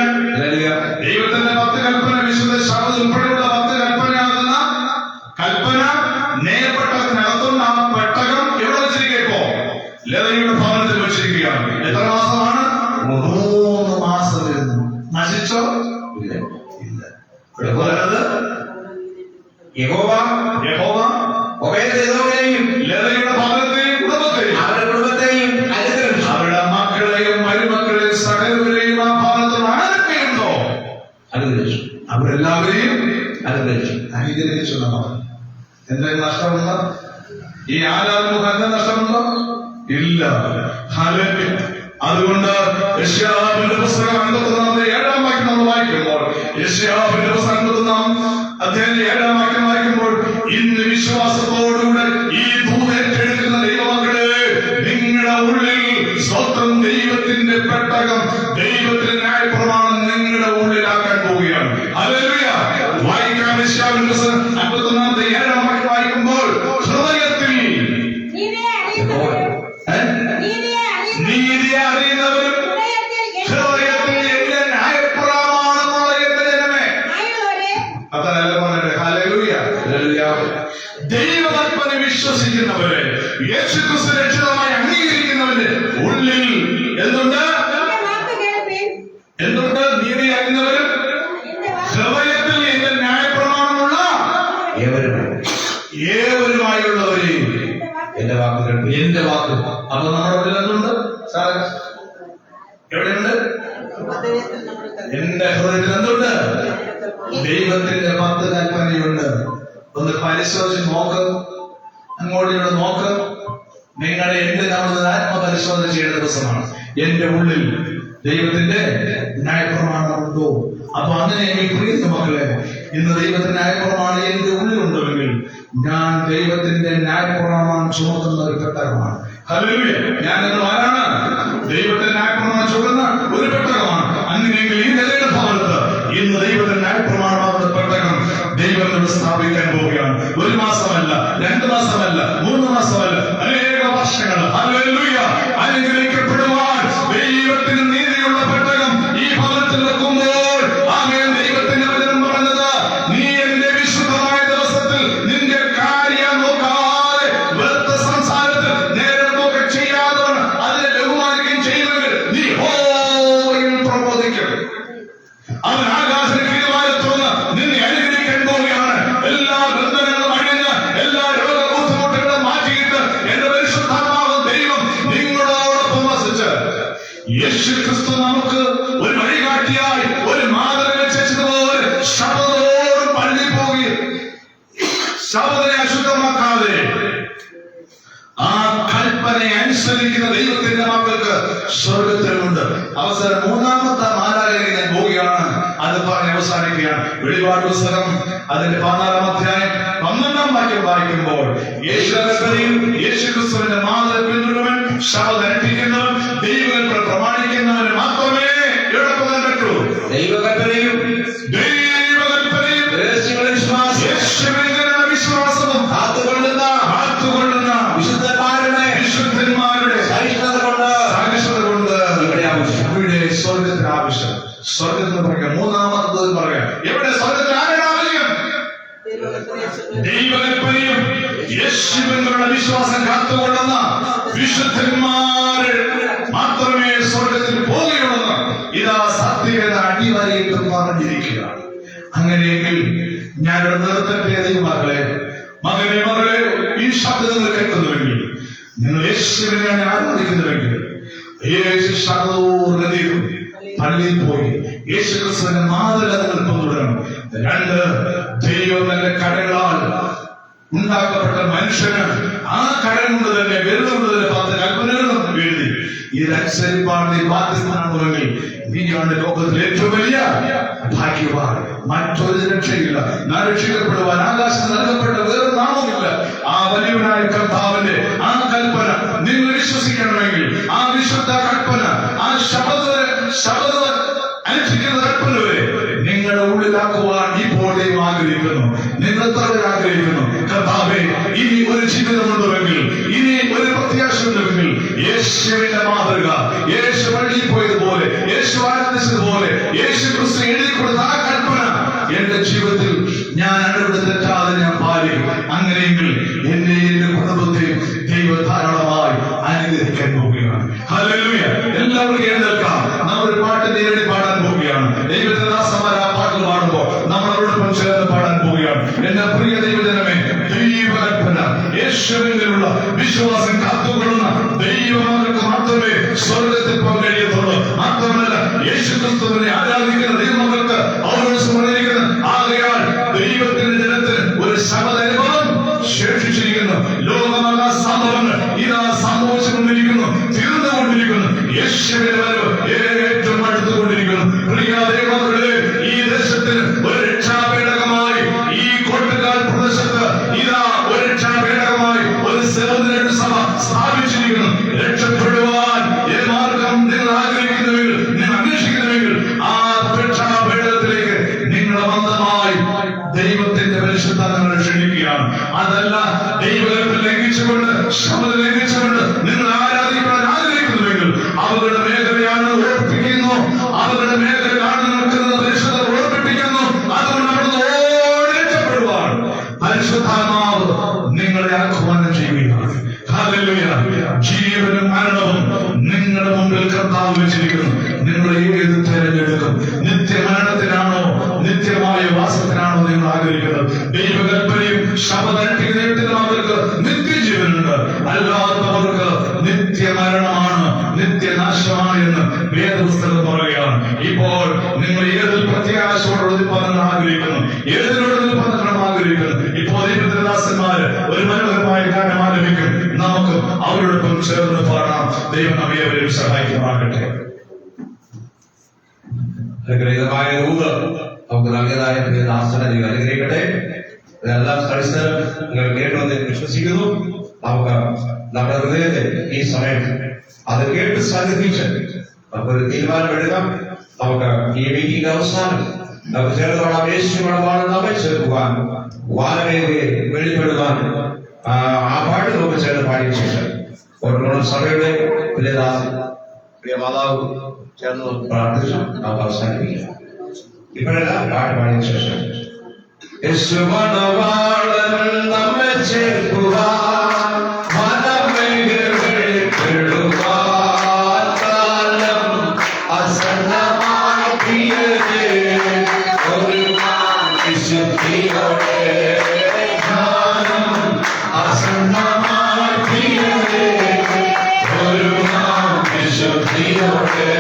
ദൈവത്തിന്റെ 10 കൽപ്പന, വിശുദ്ധ ശബത്ത് ഉൾപ്പെടെയുള്ള 10 കൽപ്പനയാകുന്ന കൽപ്പന നേർപ്പെട്ടകത്തിനകത്തുള്ള ആ പെട്ടകം എവിടെ വെച്ചിരിക്കോ? ലതയുടെ ഭവനത്തിൽ വെച്ചിരിക്കുകയാണ്. എത്ര മാസമാണ്? 3 മാസം വരുന്നു. നശിച്ചോ? ഇല്ല. ഇവിടെ പറയുന്നത് യഹോവ ഒബേദെദോമിനെയും ലതയുടെ ഭവനത്തെയും കുടുംബത്തെയും അവരുടെ മക്കളെയും മരുമക്കളെയും സകലവരെയും ആ ഭവനത്തിൽ ആരൊക്കെയുണ്ടോ അവരെല്ലാവരെയും അനുഗ്രഹിച്ചു. എന്തെങ്കിലും നഷ്ടമുണ്ടോ? ഈ ആരാധന നഷ്ടമുണ്ടോ? ഇല്ല. അതുകൊണ്ട് യെശയ്യാവിന്റെ പുസ്തകം 57-ാം വാക്യം നമ്മൾ വായിക്കുമ്പോൾ, യെശയ്യാവിന്റെ പുസ്തകം 51-ാം അധ്യായത്തിന്റെ 7-ാം വാക്യം വായിക്കുമ്പോൾ, ഇന്ന് വിശ്വാസത്തോടുകൂടെ ഈ ദൂതേറ്റെടുക്കുന്ന ദൈവമക്കളെ, നിങ്ങളുടെ ഉള്ളിൽ സ്വന്തം ദൈവത്തിന്റെ പെട്ടകം, ദൈവത്തിന്റെ ന്യായപ്രമാണം നിങ്ങളുടെ ഉള്ളിലാക്കാൻ പോവുകയാണ്. ഹല്ലേലൂയ. വായിക്കാം, യെശയ്യാവിന്റെ പുസ്തകം 51-ാമത്തെ 7-ാം വാക്യം വായിക്കുമ്പോൾ, ഹൃദയത്തിൽ നീതിയെ അറിയുന്നവരും ഹൃദയത്തിൽ എന്റെ ന്യായപ്രമാണമുള്ള എന്റെ ജനമേ. ഹല്ലേലൂയ. ദൈവകൽപ്പന വിശ്വസിക്കുന്നവരെ, യേശുക്രിസ്തു രക്ഷിതമായി അംഗീകരിക്കുന്നവന്റെ ഉള്ളിൽ എന്തുണ്ട്? എന്തുണ്ട്? നീതി അറിയുന്നവരും ഹൃദയത്തിൽ എന്റെ ന്യായപ്രമാണമുള്ള ഏവരുമായുള്ളവരെ എന്റെ വാക്കുകൾ എന്റെ വാക്ക്. അപ്പൊ നമ്മുടെ ഉള്ളിൽ എന്തുണ്ട്? എവിടെയുണ്ട്? എന്റെ ഹൃദയത്തിൽ എന്തുണ്ട്? ദൈവത്തിന്റെ 10 കൽപ്പനയുണ്ട്. ഒന്ന് പരിശോധിച്ച് നോക്ക്, അങ്ങോട്ട് നോക്ക്. നിങ്ങളുടെ നമ്മൾ ആത്മപരിശോധന ചെയ്യേണ്ട ദിവസമാണ്. എന്റെ ഉള്ളിൽ ദൈവത്തിന്റെ ന്യായപ്രമാണമുണ്ടോ? അപ്പൊ അങ്ങനെയെങ്കിൽ പ്രിയ മക്കളെ, ഇന്ന് ദൈവത്തിന്റെ ന്യായപ്രമാണം എന്റെ ഉള്ളിലുണ്ടെങ്കിൽ ഞാൻ ദൈവത്തിന്റെ ന്യായപ്രമാണം ചുമക്കുന്ന ഒരു പെട്ടകമാണ്. ഹല്ലേലൂയ! ഞാൻ ആരാണ്? ദൈവത്തിന്റെ ന്യായപ്രമാണം ചുമന്ന ഒരു പെട്ടകമാണ്. അങ്ങനെയെങ്കിൽ ഈ നിലയുടെ ഭാഗത്ത് ഇന്ന് ദൈവത്തിന്റെ ന്യായപ്രമാണമാകുന്ന പെട്ടകം ദൈവത്തോട് സ്ഥാപിക്കാൻ പോവുകയാണ്. 1 മാസമല്ല, 2 മാസമല്ല, 3 മാസമല്ല, അനേക വർഷങ്ങൾ. ഹല്ലേലൂയ! അനുഗ്രഹിക്കപ്പെടുവാൻ ദൈവത്തിന് നീതിയുള്ള പെട്ടകം ഈ ഭവനത്തിൽ വെക്കുമ്പോൾ ആമേൻ. ദൈവത്തിന്റെ വചനം പറഞ്ഞത്, നീ എന്റെ വിശുദ്ധമായ ദിവസത്തിൽ നിന്റെ കാര്യം നോക്കാതെ വ്യർത്ഥ സംസാരത്തിൽ നേരെ നോക്കി ചെയ്യാതെ അതിനെ ബഹുമാനിക്കുകയും ചെയ്യുമെങ്കിൽ നീ ഹോയിൽ പ്രബോധിക്കും. അവൻ ആകാശത്തിന് കീഴുമായി തുറന്ന് നിന്നെ അനുഗ്രഹിക്കാൻ പോവുകയാണ്. എല്ലാ ബന്ധനങ്ങളും അഴിഞ്ഞ് എല്ലാ രോഗബുദ്ധിമുട്ടുകളും മാറ്റിയിട്ട് എന്റെ പരിശുദ്ധാത്മാവ് ദൈവം നിങ്ങളോടൊപ്പം വസിച്ച് യേശുക്രിസ്തു നമുക്ക് ഒരു വഴികാട്ടിയായി ഒരു മാതൃക വെച്ചതുപോലെ ശബദത്തോടും പള്ളി പോയി ശബദനെ അശുദ്ധമാക്കാതെ ആ കൽപ്പനയെ അനുസരിക്കുന്ന ദൈവത്തിന്റെ മക്കൾക്ക് സ്വർഗത്തിലുണ്ട് അവസരം. 3-ാമത്തെ മാലാഖയെ ഞാൻ പോവുകയാണ്. അത് പറഞ്ഞ് അവസാനിക്കുകയാണ്. വെളിപാട് പുസ്തകം അതിന്റെ 14-ാം അധ്യായം 12-ാം വാക്യം വായിക്കുമ്പോൾ യേശുക്രിസ്തുവിന്റെ മാതൃക പിന്തുടരുവൻ, ശബദം അനുഷ്ഠിക്കുന്നവൻ, ദൈവകൽപ്പന പ്രമാണിക്കുന്നവന് മാത്രമേ എവിടെ പോകാൻ പറ്റൂ. ദൈവകൽപ്പനയും വിശ്വാസവും കാത്തുകൊള്ളുന്ന വിശുദ്ധന്മാരുടെ സഹിഷ്ണുത കൊണ്ട് ഇവിടെ സ്വർഗത്തിന് ആവശ്യം. സ്വർഗത്തിന് പറയാം. 3-ാമത്തത് പറയാം. എവിടെ സ്വർഗത്തിന് ആരുടെ ആവശ്യം? ദൈവകൽപ്പനയും യേശുവിനുള്ള വിശ്വാസം കാത്തുകൊള്ളുന്ന വിശുദ്ധന്മാര് മാത്രമേ സ്വർഗത്തിൽ പോകുകയുള്ളൂ. ഇതാ സത്യത അടിവരയിട്ട് പറഞ്ഞിരിക്കുകയാണ്. അങ്ങനെയെങ്കിൽ ഞാനിവിടെ നിർത്തട്ടെ. ദൈവമക്കളെ, മകനെ, മകളെ, ഈ ശബ്ദം നിങ്ങൾ കേൾക്കുന്നുവെങ്കിൽ, നിങ്ങൾ യേശുവിനെ ആരാധിക്കുന്നുവെങ്കിൽ, പള്ളിയിൽ പോയി യേശുക്രിസ്തുവിന്റെ മാതൃക നിങ്ങൾ പിന്തുടരണം. 2, ദൈവം തന്റെ കരങ്ങളാൽ ഉണ്ടാക്കപ്പെട്ട മനുഷ്യന് ആ കരം കൊണ്ട് തന്നെ വിരലുകൊണ്ട് തന്നെ 10 കൽപ്പനകളും എഴുതി. ഇതനുസരിപ്പാണ് നീ ബാധ്യസ്ഥനാകുമെങ്കിൽ നീയാണ് ലോകത്തിൽ ഏറ്റവും വലിയ ഭാഗ്യവാൻ. മറ്റൊരു രക്ഷയില്ല. നാം രക്ഷിക്കപ്പെടുവാൻ ആകാശത്ത് നൽകപ്പെട്ട വേറെ നാമമില്ല. ആ വലിയവനായ കർത്താവിന്റെ ആ കൽപ്പന നിങ്ങൾ വിശ്വസിക്കണമെങ്കിൽ, ആ വിശുദ്ധ കൽപ്പന, ആ ശബദ അനുഷ്ഠിക്കുന്ന കൽപ്പന വരെ നിങ്ങളുടെ ഉള്ളിലാക്കുവാൻ ഇപ്പോൾ ദൈവം ആഗ്രഹിക്കുന്നു. നിങ്ങൾ ആഗ്രഹിക്കുന്നു. കർത്താവേ, ഇനി ഒരു ജീവിതമുണ്ടെങ്കിൽ, ഇനി ഒരു പ്രത്യാശയുണ്ടെങ്കിൽ, യേശുവിന്റെ മാതൃക, യേശു പള്ളിയിൽ പോയതുപോലെ, യേശു ആരാധിച്ചതുപോലെ, യേശു ക്രിസ്തു എഴുതി കൊടുത്ത ആ കൽപ്പന എന്റെ ജീവിതത്തിൽ ഞാൻ അടുത്ത് തെറ്റാതെ ഞാൻ പാലിക്കും. അങ്ങനെയെങ്കിൽ എന്നെ എന്റെ കുടുംബത്തെയും ദൈവം ധാരാളമായി അനുഗ്രഹിക്കാൻ പോവുകയാണ്. ഹല്ലേലൂയ! എല്ലാവർക്കും എഴുന്നേൽക്കാം. നമ്മളൊരു പാട്ട് നേരിട്ട് പാടാൻ പോവുകയാണ്. ദൈവത്തിന്റെ ദാസന്മാർ ആ പാട്ട് പാടുമ്പോൾ നമ്മളോടൊപ്പം ചേർന്ന് പാടാൻ പോവുകയാണ്. എന്റെ പ്രിയ ദൈവജനമേ, ദൈവകൽപ്പന യേശുവിലുള്ള വിശ്വാസം കാത്തുകൊള്ളുന്ന ദൈവമക്കൾക്ക് മാത്രമേ സ്വർഗത്തിൽ പോകാൻ കഴിയത്തുള്ളൂ. മാത്രമല്ല, യേശുക്രിസ്തുവിനെ ആരാധിക്കുന്ന ദൈവമക്കൾക്ക് പറഞ്ഞിരിക്കുന്നത്. ആകയാൽ ദൈവത്തിന്റെ ജനത്തിന് ഒരു ശബദാനുഭവം ശേഷിച്ചിരിക്കുന്നു. ലോകമാകാ സംഭവങ്ങൾ ഇതാ സംഭവിച്ചുകൊണ്ടിരിക്കുന്നു, തീർന്നുകൊണ്ടിരിക്കുന്നു. യേശുവിന്റെ വരവ് ഏറ്റവും അടുത്തുകൊണ്ടിരിക്കുന്നു. പ്രിയ ദൈവമക്കളെ, ഈ ദേശത്തിന് ഒരു രക്ഷാപേടകമായി ഈ കോട്ടുകാൽ പ്രദേശത്ത് ഇതാ ഒരു രക്ഷാപേടകമായി ഒരു സഭ സ്ഥാപിച്ചിരിക്കുന്നു. രക്ഷപ്പെടുവാൻ മാർഗം നിങ്ങൾ ആഗ്രഹിക്കുന്നുവെങ്കിൽ, നിങ്ങൾ അന്വേഷിക്കുന്നുവെങ്കിൽ, ആ രക്ഷാപേടകത്തിലേക്ക് നിങ്ങൾ ബന്ധമായി ദൈവത്തിന്റെ പരിശുദ്ധാത്മാവിനെ ക്ഷണിക്കുകയാണ്. അതല്ല, ദൈവകൽപ്പന ലംഘിച്ചുകൊണ്ട്, ശബദം ലംഘിച്ചുകൊണ്ട് നിങ്ങൾ ആരാധിക്കാൻ ആഗ്രഹിക്കുന്നുവെങ്കിൽ, അവരുടെ മേഖലയാണ് ഓർപ്പിക്കുന്നു. അവരുടെ മേഖലയാണ് നിൽക്കുന്നത്. പരിശുദ്ധ ഓർപ്പിപ്പിക്കുന്നു. അതുകൊണ്ട് അവിടുന്ന് രക്ഷപ്പെടുവാൻ പരിശുദ്ധാത്മാവ് അല്ലാത്തവർക്ക് നിത്യമരണമാണ്, നിത്യനാശമാണ് എന്ന് വേദപുസ്തകം പറയുകയാണ്. ഇപ്പോൾ നിങ്ങൾ ഏതിൽ പ്രത്യാശയോട് പതങ്ങൾ ആഗ്രഹിക്കുന്നു, ഏതിനോട് പതങ്ങൾ ആഗ്രഹിക്കുന്നു? ഇപ്പോൾ ദൈവദാസന്മാര് ഒരു മനോഹരമായ ഗാനം ആലപിക്കും. നമുക്ക് അവരോടൊപ്പം ചേർന്ന് പാടാം. ദൈവം അവരെയും സഹായിക്കുമാകട്ടെ. അനുഗ്രഹീതമായ രൂപ നമുക്ക് നൽകിയതായ ദാസനെ നിങ്ങൾ അനുഗ്രഹിക്കട്ടെ. ഇതെല്ലാം സ്ഥലസ്ഥലം നിങ്ങൾ കേട്ടുവന്ന് വിശ്വസിക്കുന്നു. നമുക്ക് നമ്മുടെ ഹൃദയത്തെ ഈ സമയം അത് കേട്ട് സാധിപ്പിച്ച് നമുക്കൊരു തീരുമാനം എടുക്കാം. നമുക്ക് ഈ മീറ്റിംഗ് അവസാനം നമുക്ക് ചേർന്നോളാം. യേശുവാണ് നമ്മെ ചേർക്കുവാൻ, വാനമേഖലയെ വെളിപ്പെടുവാൻ ആ പാട്ട് നമുക്ക് ചേർന്ന് പാടിയ ശേഷം ഓരോ സഭയുടെ പ്രിയ മാതാവ് ചേർന്ന് പ്രാർത്ഥിച്ചു നമുക്ക് അവസാനിപ്പിക്കാം. ഇപ്പോഴല്ല, പാട്ട് പാടിയ ശേഷം യേശുവാണ് നമ്മെ ചേർക്കുവാൻ, വാനമേഖലയെ വെളിപ്പെടുവാൻ, കാലം അസന്നമായി പ്രിയരേ, ഒരു വിശുദ്ധിയോടെ അസന്നമായി പ്രിയരേ, ഒരു വിശുദ്ധിയോടെ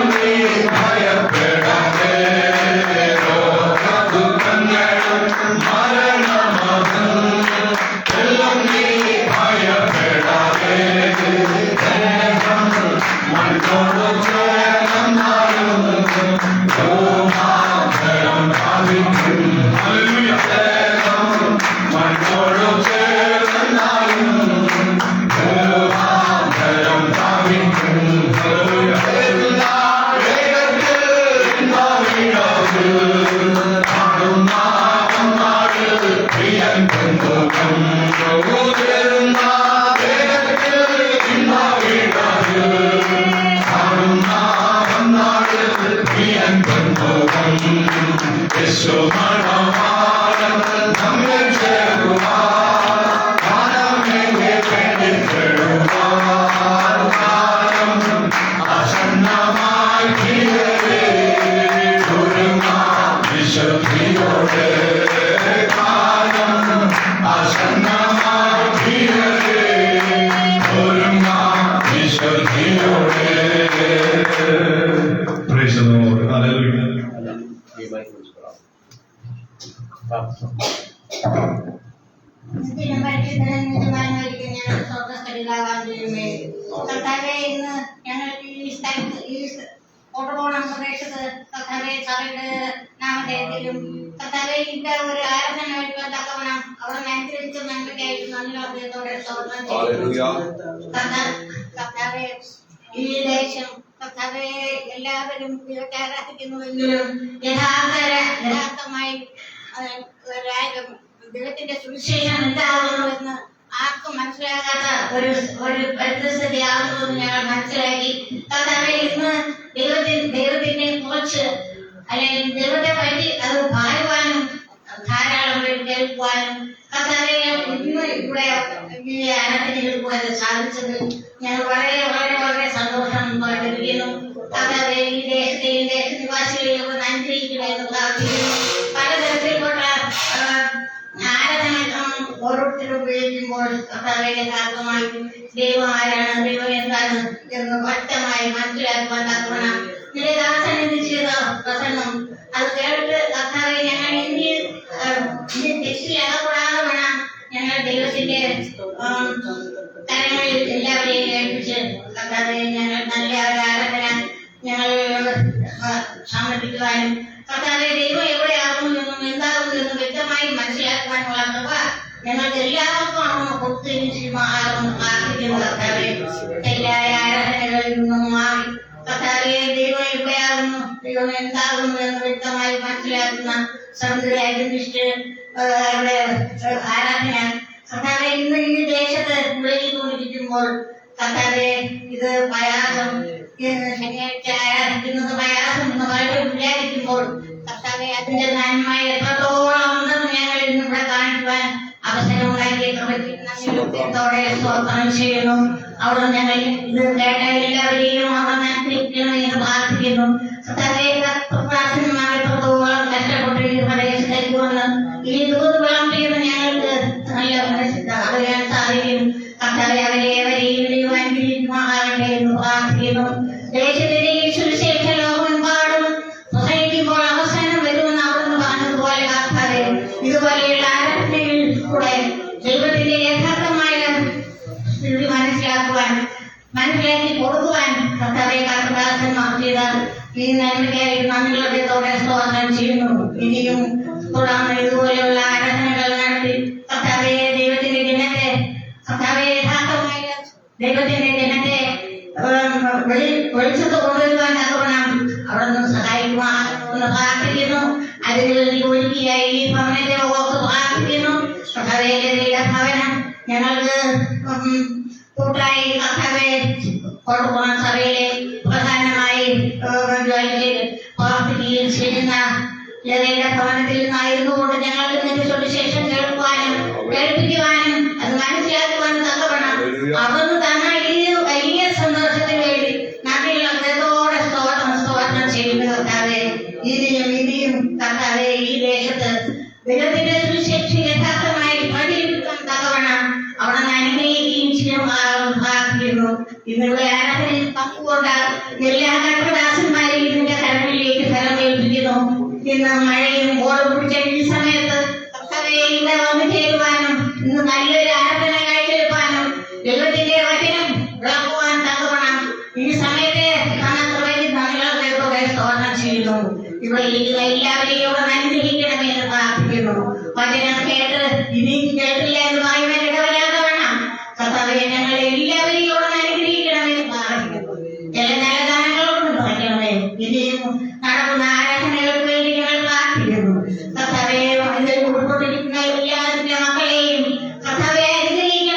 ും Praise the Lord. Hallelujah. കർത്താവേ, ഇന്ന് ഞങ്ങൾ ഈ സ്ഥലത്ത് ഈ ഓട്ടോണം പ്രദേശത്ത് കർത്താവെ സഭയുടെ നാമധേയത്തിലും കർത്താവെ ഇതിന്റെ ഒരു ആരാധന കഴിക്കാൻ തക്കവണ്ണം അവിടെ അനുഗ്രഹിച്ച നന്മയ്ക്കായിട്ട് നന്ദിയോടെ സ്തോത്രം ചെയ്യുന്നു. കർത്താവെ ഈ ദേശം കർത്താവെ എല്ലാവരും ദൈവത്തെ ആരാധിക്കുന്നുവെങ്കിലും യഥാർത്ഥമായി ദൈവത്തിന്റെ സുവിശേഷം എന്താകുന്നുവെന്ന് ആർക്കും മനസ്സിലാകാത്ത ഒരു പരിസ്ഥിതിയാകുന്നു ഞങ്ങൾ മനസ്സിലാക്കി. കർത്താവെ ഇന്ന് ദൈവത്തിനെ കുറിച്ച് അല്ലെങ്കിൽ ദൈവത്തെ പറ്റി അത് പറയുവാനും ധാരാളം പേര് കേൾക്കുവാനും കർത്താവെ ഇന്ന് ഇവിടെ ഈ ആരാധനയിൽ പോയത് സാധിച്ചത് ഞങ്ങൾ വളരെ വളരെ വളരെ സന്തോഷമായിട്ടിരിക്കുന്നു. കർത്താവെ ഈ ദേശത്തെ ഈ ദേശ നിവാസികളെ അനുഗ്രഹിക്കണമെന്ന് പ്രാർത്ഥിക്കുന്നു. പലതരത്തിൽപ്പെട്ട ആരാധന ഓരോരുത്തരും ഉപയോഗിക്കുമ്പോൾ കർത്താവെ യഥാർത്ഥമായിട്ടും ദൈവം ആരാണ്, ദൈവം എന്താണ് എന്ന് വ്യക്തമായി മനസ്സിലാക്കുവാൻ തക്കവണ്ണം നിന്റെ ദാസൻ എന്ത് ചെയ്ത പ്രസംഗം അത് കേട്ടിട്ട് കർത്താവെ ഞങ്ങൾ ഇനി തെറ്റിലകപ്പെടാതെ വേണം ഞങ്ങൾ ദൈവത്തിന്റെ കരങ്ങളിൽ എല്ലാവരെയും ഏൽപ്പിച്ച് കർത്താവെ ഞങ്ങൾ നല്ല ഒരു ആരാധന ഞങ്ങൾ സമർപ്പിക്കുവാനും കർത്താവെ ദൈവം എവിടെയാകുന്നു എന്നും എന്താകുന്നു എന്നും വ്യക്തമായി മനസ്സിലാക്കുവാനുള്ള കൃപ ഞങ്ങൾക്ക് എല്ലാവർക്കും കൊടുത്തിരിക്കുന്നു കർത്താവെ. തെറ്റായ ആരാധനകളിൽ നിന്നും മാറി കർത്താവെ ദൈവം എവിടെയാകുന്നു, ദൈവം എന്താകുന്നു എന്ന് വ്യക്തമായി മനസ്സിലാക്കുന്ന സമുദ്രമായിട്ട് ആരാധന കർത്താവെ ഇന്ന് ഈ ദേശത്ത് വിളയിക്കൊണ്ടിരിക്കുമ്പോൾ കർത്താവെ ഇത് പ്രയാസം ശനിയാഴ്ച ആരാധിക്കുന്നത് പ്രയാസം എന്ന് വളരെ വിചാരിക്കുമ്പോൾ കർത്താവെ അതിന്റെ നന്മ എത്രത്തോളം ഉണ്ടെന്ന് ഞങ്ങൾ ഇന്നിവിടെ കാണിക്കുവാൻ അവസരമുണ്ടാക്കിയ കൃപത്തോടെ സ്തോത്രം ചെയ്യുന്നു. അവിടെ ഞങ്ങൾ ഇത് കേട്ട എല്ലാവരെയും അവിടെ അനുഗ്രഹിക്കണമെന്ന് പ്രാർത്ഥിക്കുന്നു. കർത്താവെ പ്രാർത്ഥനമായി എത്രത്തോളം കഷ്ടപ്പെട്ട് ഈ പ്രദേശത്തേക്ക് വന്ന് ഈ ദൂതുവെള്ളം ചെയ്യുന്ന ഞങ്ങൾക്ക് നല്ല അറിയാൻ സാധിക്കും. കർത്താവെ അവരെയും അനുഗ്രഹിക്കുമാറാകട്ടെ എന്ന് പ്രാർത്ഥിക്കുന്നു. ദേശത്തിന്റെ ഈ സുവിശേഷ ലോകമെമ്പാടും പ്രസംഗിക്കുമ്പോൾ അവസാനം വരുമെന്ന് അവിടുന്ന് പറഞ്ഞതുപോലെ കർത്താവെ ഇതുപോലെയുള്ള ആരാധനയിൽ കൂടെ ദൈവത്തിന്റെ യഥാർത്ഥമായ സ്ഥിതി മനസ്സിലാക്കി കൊടുക്കുവാൻ കർത്താവെ കർത്തദാസന്മാർ ചെയ്ത ഈ നന്മയ്ക്കായി നന്ദിയോടെ സ്തോത്രം ചെയ്യുന്നു. ഇനിയും തുടർന്ന് ഇതുപോലെയുള്ള ആരാധനകൾ നടത്തി കർത്താവെ ദൈവത്തിന്റെ ജനത്തെ കർത്താവെ യഥാർത്ഥമായ ദൈവത്തിന്റെ ജനത്തെ വെളിച്ചത്ത് കൊണ്ടുവരുവാൻ തക്കവണ്ണം അവിടെ നിന്ന് സഹായിക്കുവാൻ പ്രാർത്ഥിക്കുന്നു. അതിനുവേണ്ടി ഒരുക്കിയായി ഈ ഭവനത്തെ ഓർത്ത് പ്രാർത്ഥിക്കുന്നു. കർത്താവേന്റെ ഭവനം ഞങ്ങൾക്ക് കൂട്ടായി കർത്താവെ കൊടുക്കുന്ന സഭയിലെ പ്രധാനമായി പ്രവർത്തിക്കുകയും ചെയ്യുന്ന ലതയുടെ ഭവനത്തിൽ നിന്നായിരുന്നുകൊണ്ട് ഞങ്ങൾക്ക് നിന്റെ സുവിശേഷം കേൾക്കുവാനും കേൾപ്പിക്കുവാനും അത് മനസ്സിലാക്കുവാനും തക്കവണ്ണം അവിടുന്ന് തന്ന ഈ വലിയ സന്തോഷത്തിന് വേണ്ടി നന്ദിയോടെ സ്തോത്രം ചെയ്യുന്ന കർത്താവെ ഇനിയും കർത്താവെ ഈ ദേശത്ത് ദൈവത്തിന്റെ സുവിശേഷം യഥാർത്ഥമായി പ്രചരിപ്പിക്കാൻ തക്കവണ്ണം അവിടെ അനുഗ്രഹിക്കുകയും ചെയ്യുമാറും പ്രാർത്ഥിക്കുന്നു. ഇന്നിവിടെ ആരാധനയിൽ പങ്കുകൊണ്ട എല്ലാ കർത്തദാസന്മാരെയും ഇതിന്റെ കരങ്ങളിലേക്ക് ഫലമേൽപ്പിക്കുന്നു. ഇന്ന് മഴയും ഓടും പിടിച്ച ഈ സമയത്ത് കർത്താവെ ഇവിടെ വന്നു ചേരുവാനും ഇന്ന് നല്ലൊരു ആരാധന കാഴ്ചവെപ്പാനും ദൈവത്തിന്റെ വചനം വിളക്കുവാൻ തക്കവണ്ണം ഈ സമയത്തെ സ്തോത്രം ചെയ്യുന്നു. ഇവിടെ എല്ലാവരെയും അനുഗ്രഹിക്കണമെന്ന് പ്രാർത്ഥിക്കുന്നു. വചനം കേട്ട് ഇനിയും കേട്ടില്ല എന്ന് പറയുവാൻ ഇടവരാതെ വേണം കർത്താവെ ഞങ്ങൾ എല്ലാവരെയും അനുഗ്രഹിക്കണമെന്ന് പ്രാർത്ഥിക്കുന്നു. ചില നല്ല ഗാനങ്ങളോട് പറയണമേ ഇനിയും നടക്കുന്ന ആരാധനകൾക്ക് വേണ്ടി ഞങ്ങൾ പ്രാർത്ഥിക്കുന്നു. കർത്താവെ ഇതിൽ ഉൾക്കൊണ്ടിരിക്കുന്ന എല്ലാവരുടെ മക്കളെയും കർത്താവെ അനുഗ്രഹിക്കണം.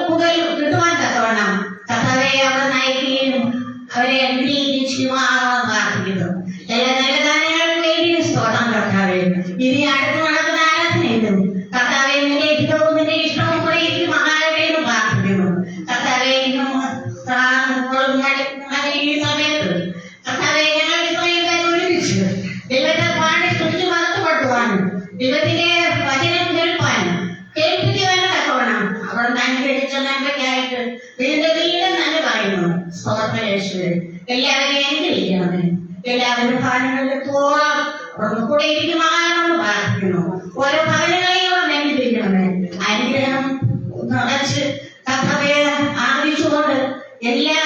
കൂടുതൽ കിട്ടുവാൻ തക്കവണ്ണം കർത്താവെ അവിടെ നയിക്കുകയും അവരെ അനുഗ്രഹിക്കുകയും പ്രാർത്ഥിക്കുന്നു. എല്ലാ നല്ല കാര്യങ്ങൾക്ക് വേണ്ടി സ്തോത്രം കർത്താവെ. ഇനി അടുത്ത് നടക്കുന്ന ആരാധനയിലും കർത്താവെ നിന്റെ ഇഷ്ടവും കൂടെ എനിക്ക് മഹാനവരെയും പ്രാർത്ഥിക്കുന്നു. കർത്താവെ ഈ സമയത്ത് കർത്താവെ ഞങ്ങൾ ഇത്രയും പേര് ഒരുമിച്ച് ദൈവത്തെ പാടി സ്തുതിച്ച് മഹത്വപ്പെടുത്തുവാനും ദൈവത്തിന്റെ വചനം കേൾപ്പിക്കുവാനും തക്കവണ്ണം അവിടെ അനുഗ്രഹിച്ച നന്മയ്ക്കായിട്ട് ഇതിന്റെ വീണ്ടും തന്നെ പറയുന്നു. സ്തോത്രം യേശുവേ. എല്ലാവരെയും അനുഗ്രഹിക്കണമേ. എല്ലാവരും ഭവനങ്ങളിലെത്തോളം കൂടെ ഇരിക്കുമാണെന്ന് പ്രാർത്ഥിക്കുന്നു. ഓരോ ഭവനങ്ങളെയും അനുഗ്രഹിക്കണമേ. അനുഗ്രഹം നിറച്ച് കർത്താവെ ആദരിച്ചുകൊണ്ട് എല്ലാ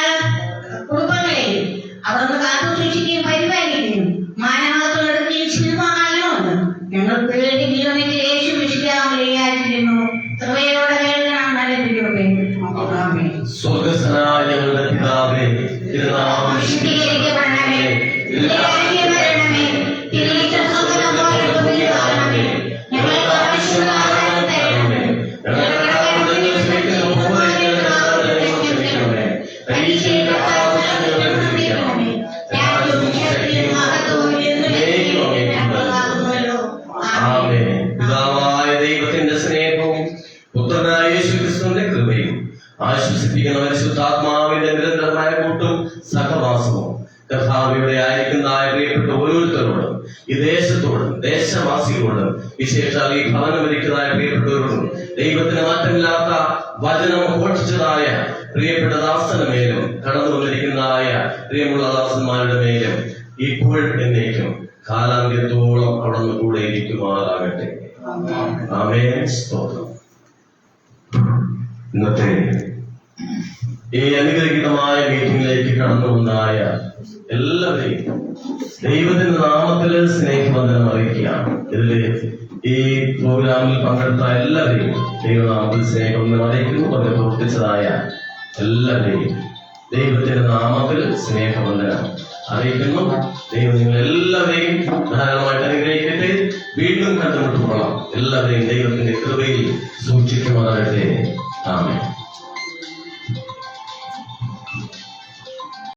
കുടുംബങ്ങളെയും അവിടുന്ന് കാത്തു സൂക്ഷിക്കുകയും പരിപാലിക്കുകയും മാനവത്വം എടുക്കുകയും ചെയ്യുവാനാണ് ഞങ്ങൾക്ക് വേണ്ടി ദൈവമെങ്കിൽ യേശു വിശുദ്ധാമലിയായിരുന്നു. കൃപയോടെ കേൾക്കണം നല്ല ദൈവമേ. സ്വർഗ്ഗസ്ഥനായ ഞങ്ങളുടെ പിതാവേ, തിരുനാമം വിശുദ്ധീകരിക്കപ്പെടണമേ. വരണമേ. തിരുനിശ്ചയപോലെ ഭൂമിയിലാകണമേ. ഞങ്ങൾക്ക് ആവശ്യമുള്ള ആഹാരം തരണമേ. ഞങ്ങളുടെ കടങ്ങൾ ക്ഷമിക്കുന്ന പോലെ ഞങ്ങളുടെ ക്ഷമിക്കണമേ. പരീക്ഷയിൽ ഞങ്ങളെ രക്ഷിക്കണമേ. രാജ്യവും ശക്തിയും മഹത്വവും എന്നേക്കുമാകുന്നുവല്ലോ. ആമേൻ. പിതാവായ ദൈവത്തിന്റെ സ്നേഹവും പുത്രനായ യേശുക്രിസ്തുവിന്റെ കൃപയും ആശ്വസിപ്പിക്കുന്ന പരിശുദ്ധാത്മാവിന്റെ നിരന്തരമായ കൂട്ടും സഹവാസവും കർത്താവിയുടെ ആയിരിക്കുന്ന പ്രിയപ്പെട്ട ഓരോരുത്തരോടും ഈ ദേശത്തോടും ദേശവാസികളോടും വിശേഷാൽ ഈ ഭവനമരിക്കുന്നതായ പ്രിയപ്പെട്ടവരോടും ദൈവത്തിന് മാറ്റമില്ലാത്ത വചനം ഘോഷിച്ചതായ പ്രിയപ്പെട്ട ദാസന്റെ മേലും കടന്നു വന്നിരിക്കുന്നതായ പ്രിയമുള്ള ദാസന്മാരുടെ മേലും ഇപ്പോഴും എന്നേക്കും കാലാന്ത്യത്തോളം അവിടെ കൂടെ ഇരിക്കുമാറാകട്ടെ. ആമേൻ. സ്തോത്രം. ഇന്നത്തെ ഈ അനുഗ്രഹീതമായ മീറ്റിംഗിലേക്ക് കടന്നു വന്നായ എല്ലാവരെയും ദൈവത്തിന്റെ നാമത്തില് സ്നേഹവന്ദനം അറിയിക്കുകയാണ്. ഇതില് ഈ പ്രോഗ്രാമിൽ പങ്കെടുത്ത എല്ലാവരെയും ദൈവനാമത്തിൽ സ്നേഹവന്ദനം അറിയിക്കുന്നു. അവരെ പ്രവർത്തിച്ചതായ എല്ലാവരെയും ദൈവത്തിന്റെ നാമത്തിൽ സ്നേഹവന്ദനം അറിയിക്കുന്നു. ദൈവം നിങ്ങൾ എല്ലാവരെയും ധാരാളമായിട്ട് അനുഗ്രഹിക്കട്ടെ. വീണ്ടും കണ്ടുമുട്ടുമ്പോഴാം എല്ലാവരെയും ദൈവത്തിന്റെ കൃപയിൽ സൂക്ഷിക്കുമാറാകട്ടെ. ആമേൻ.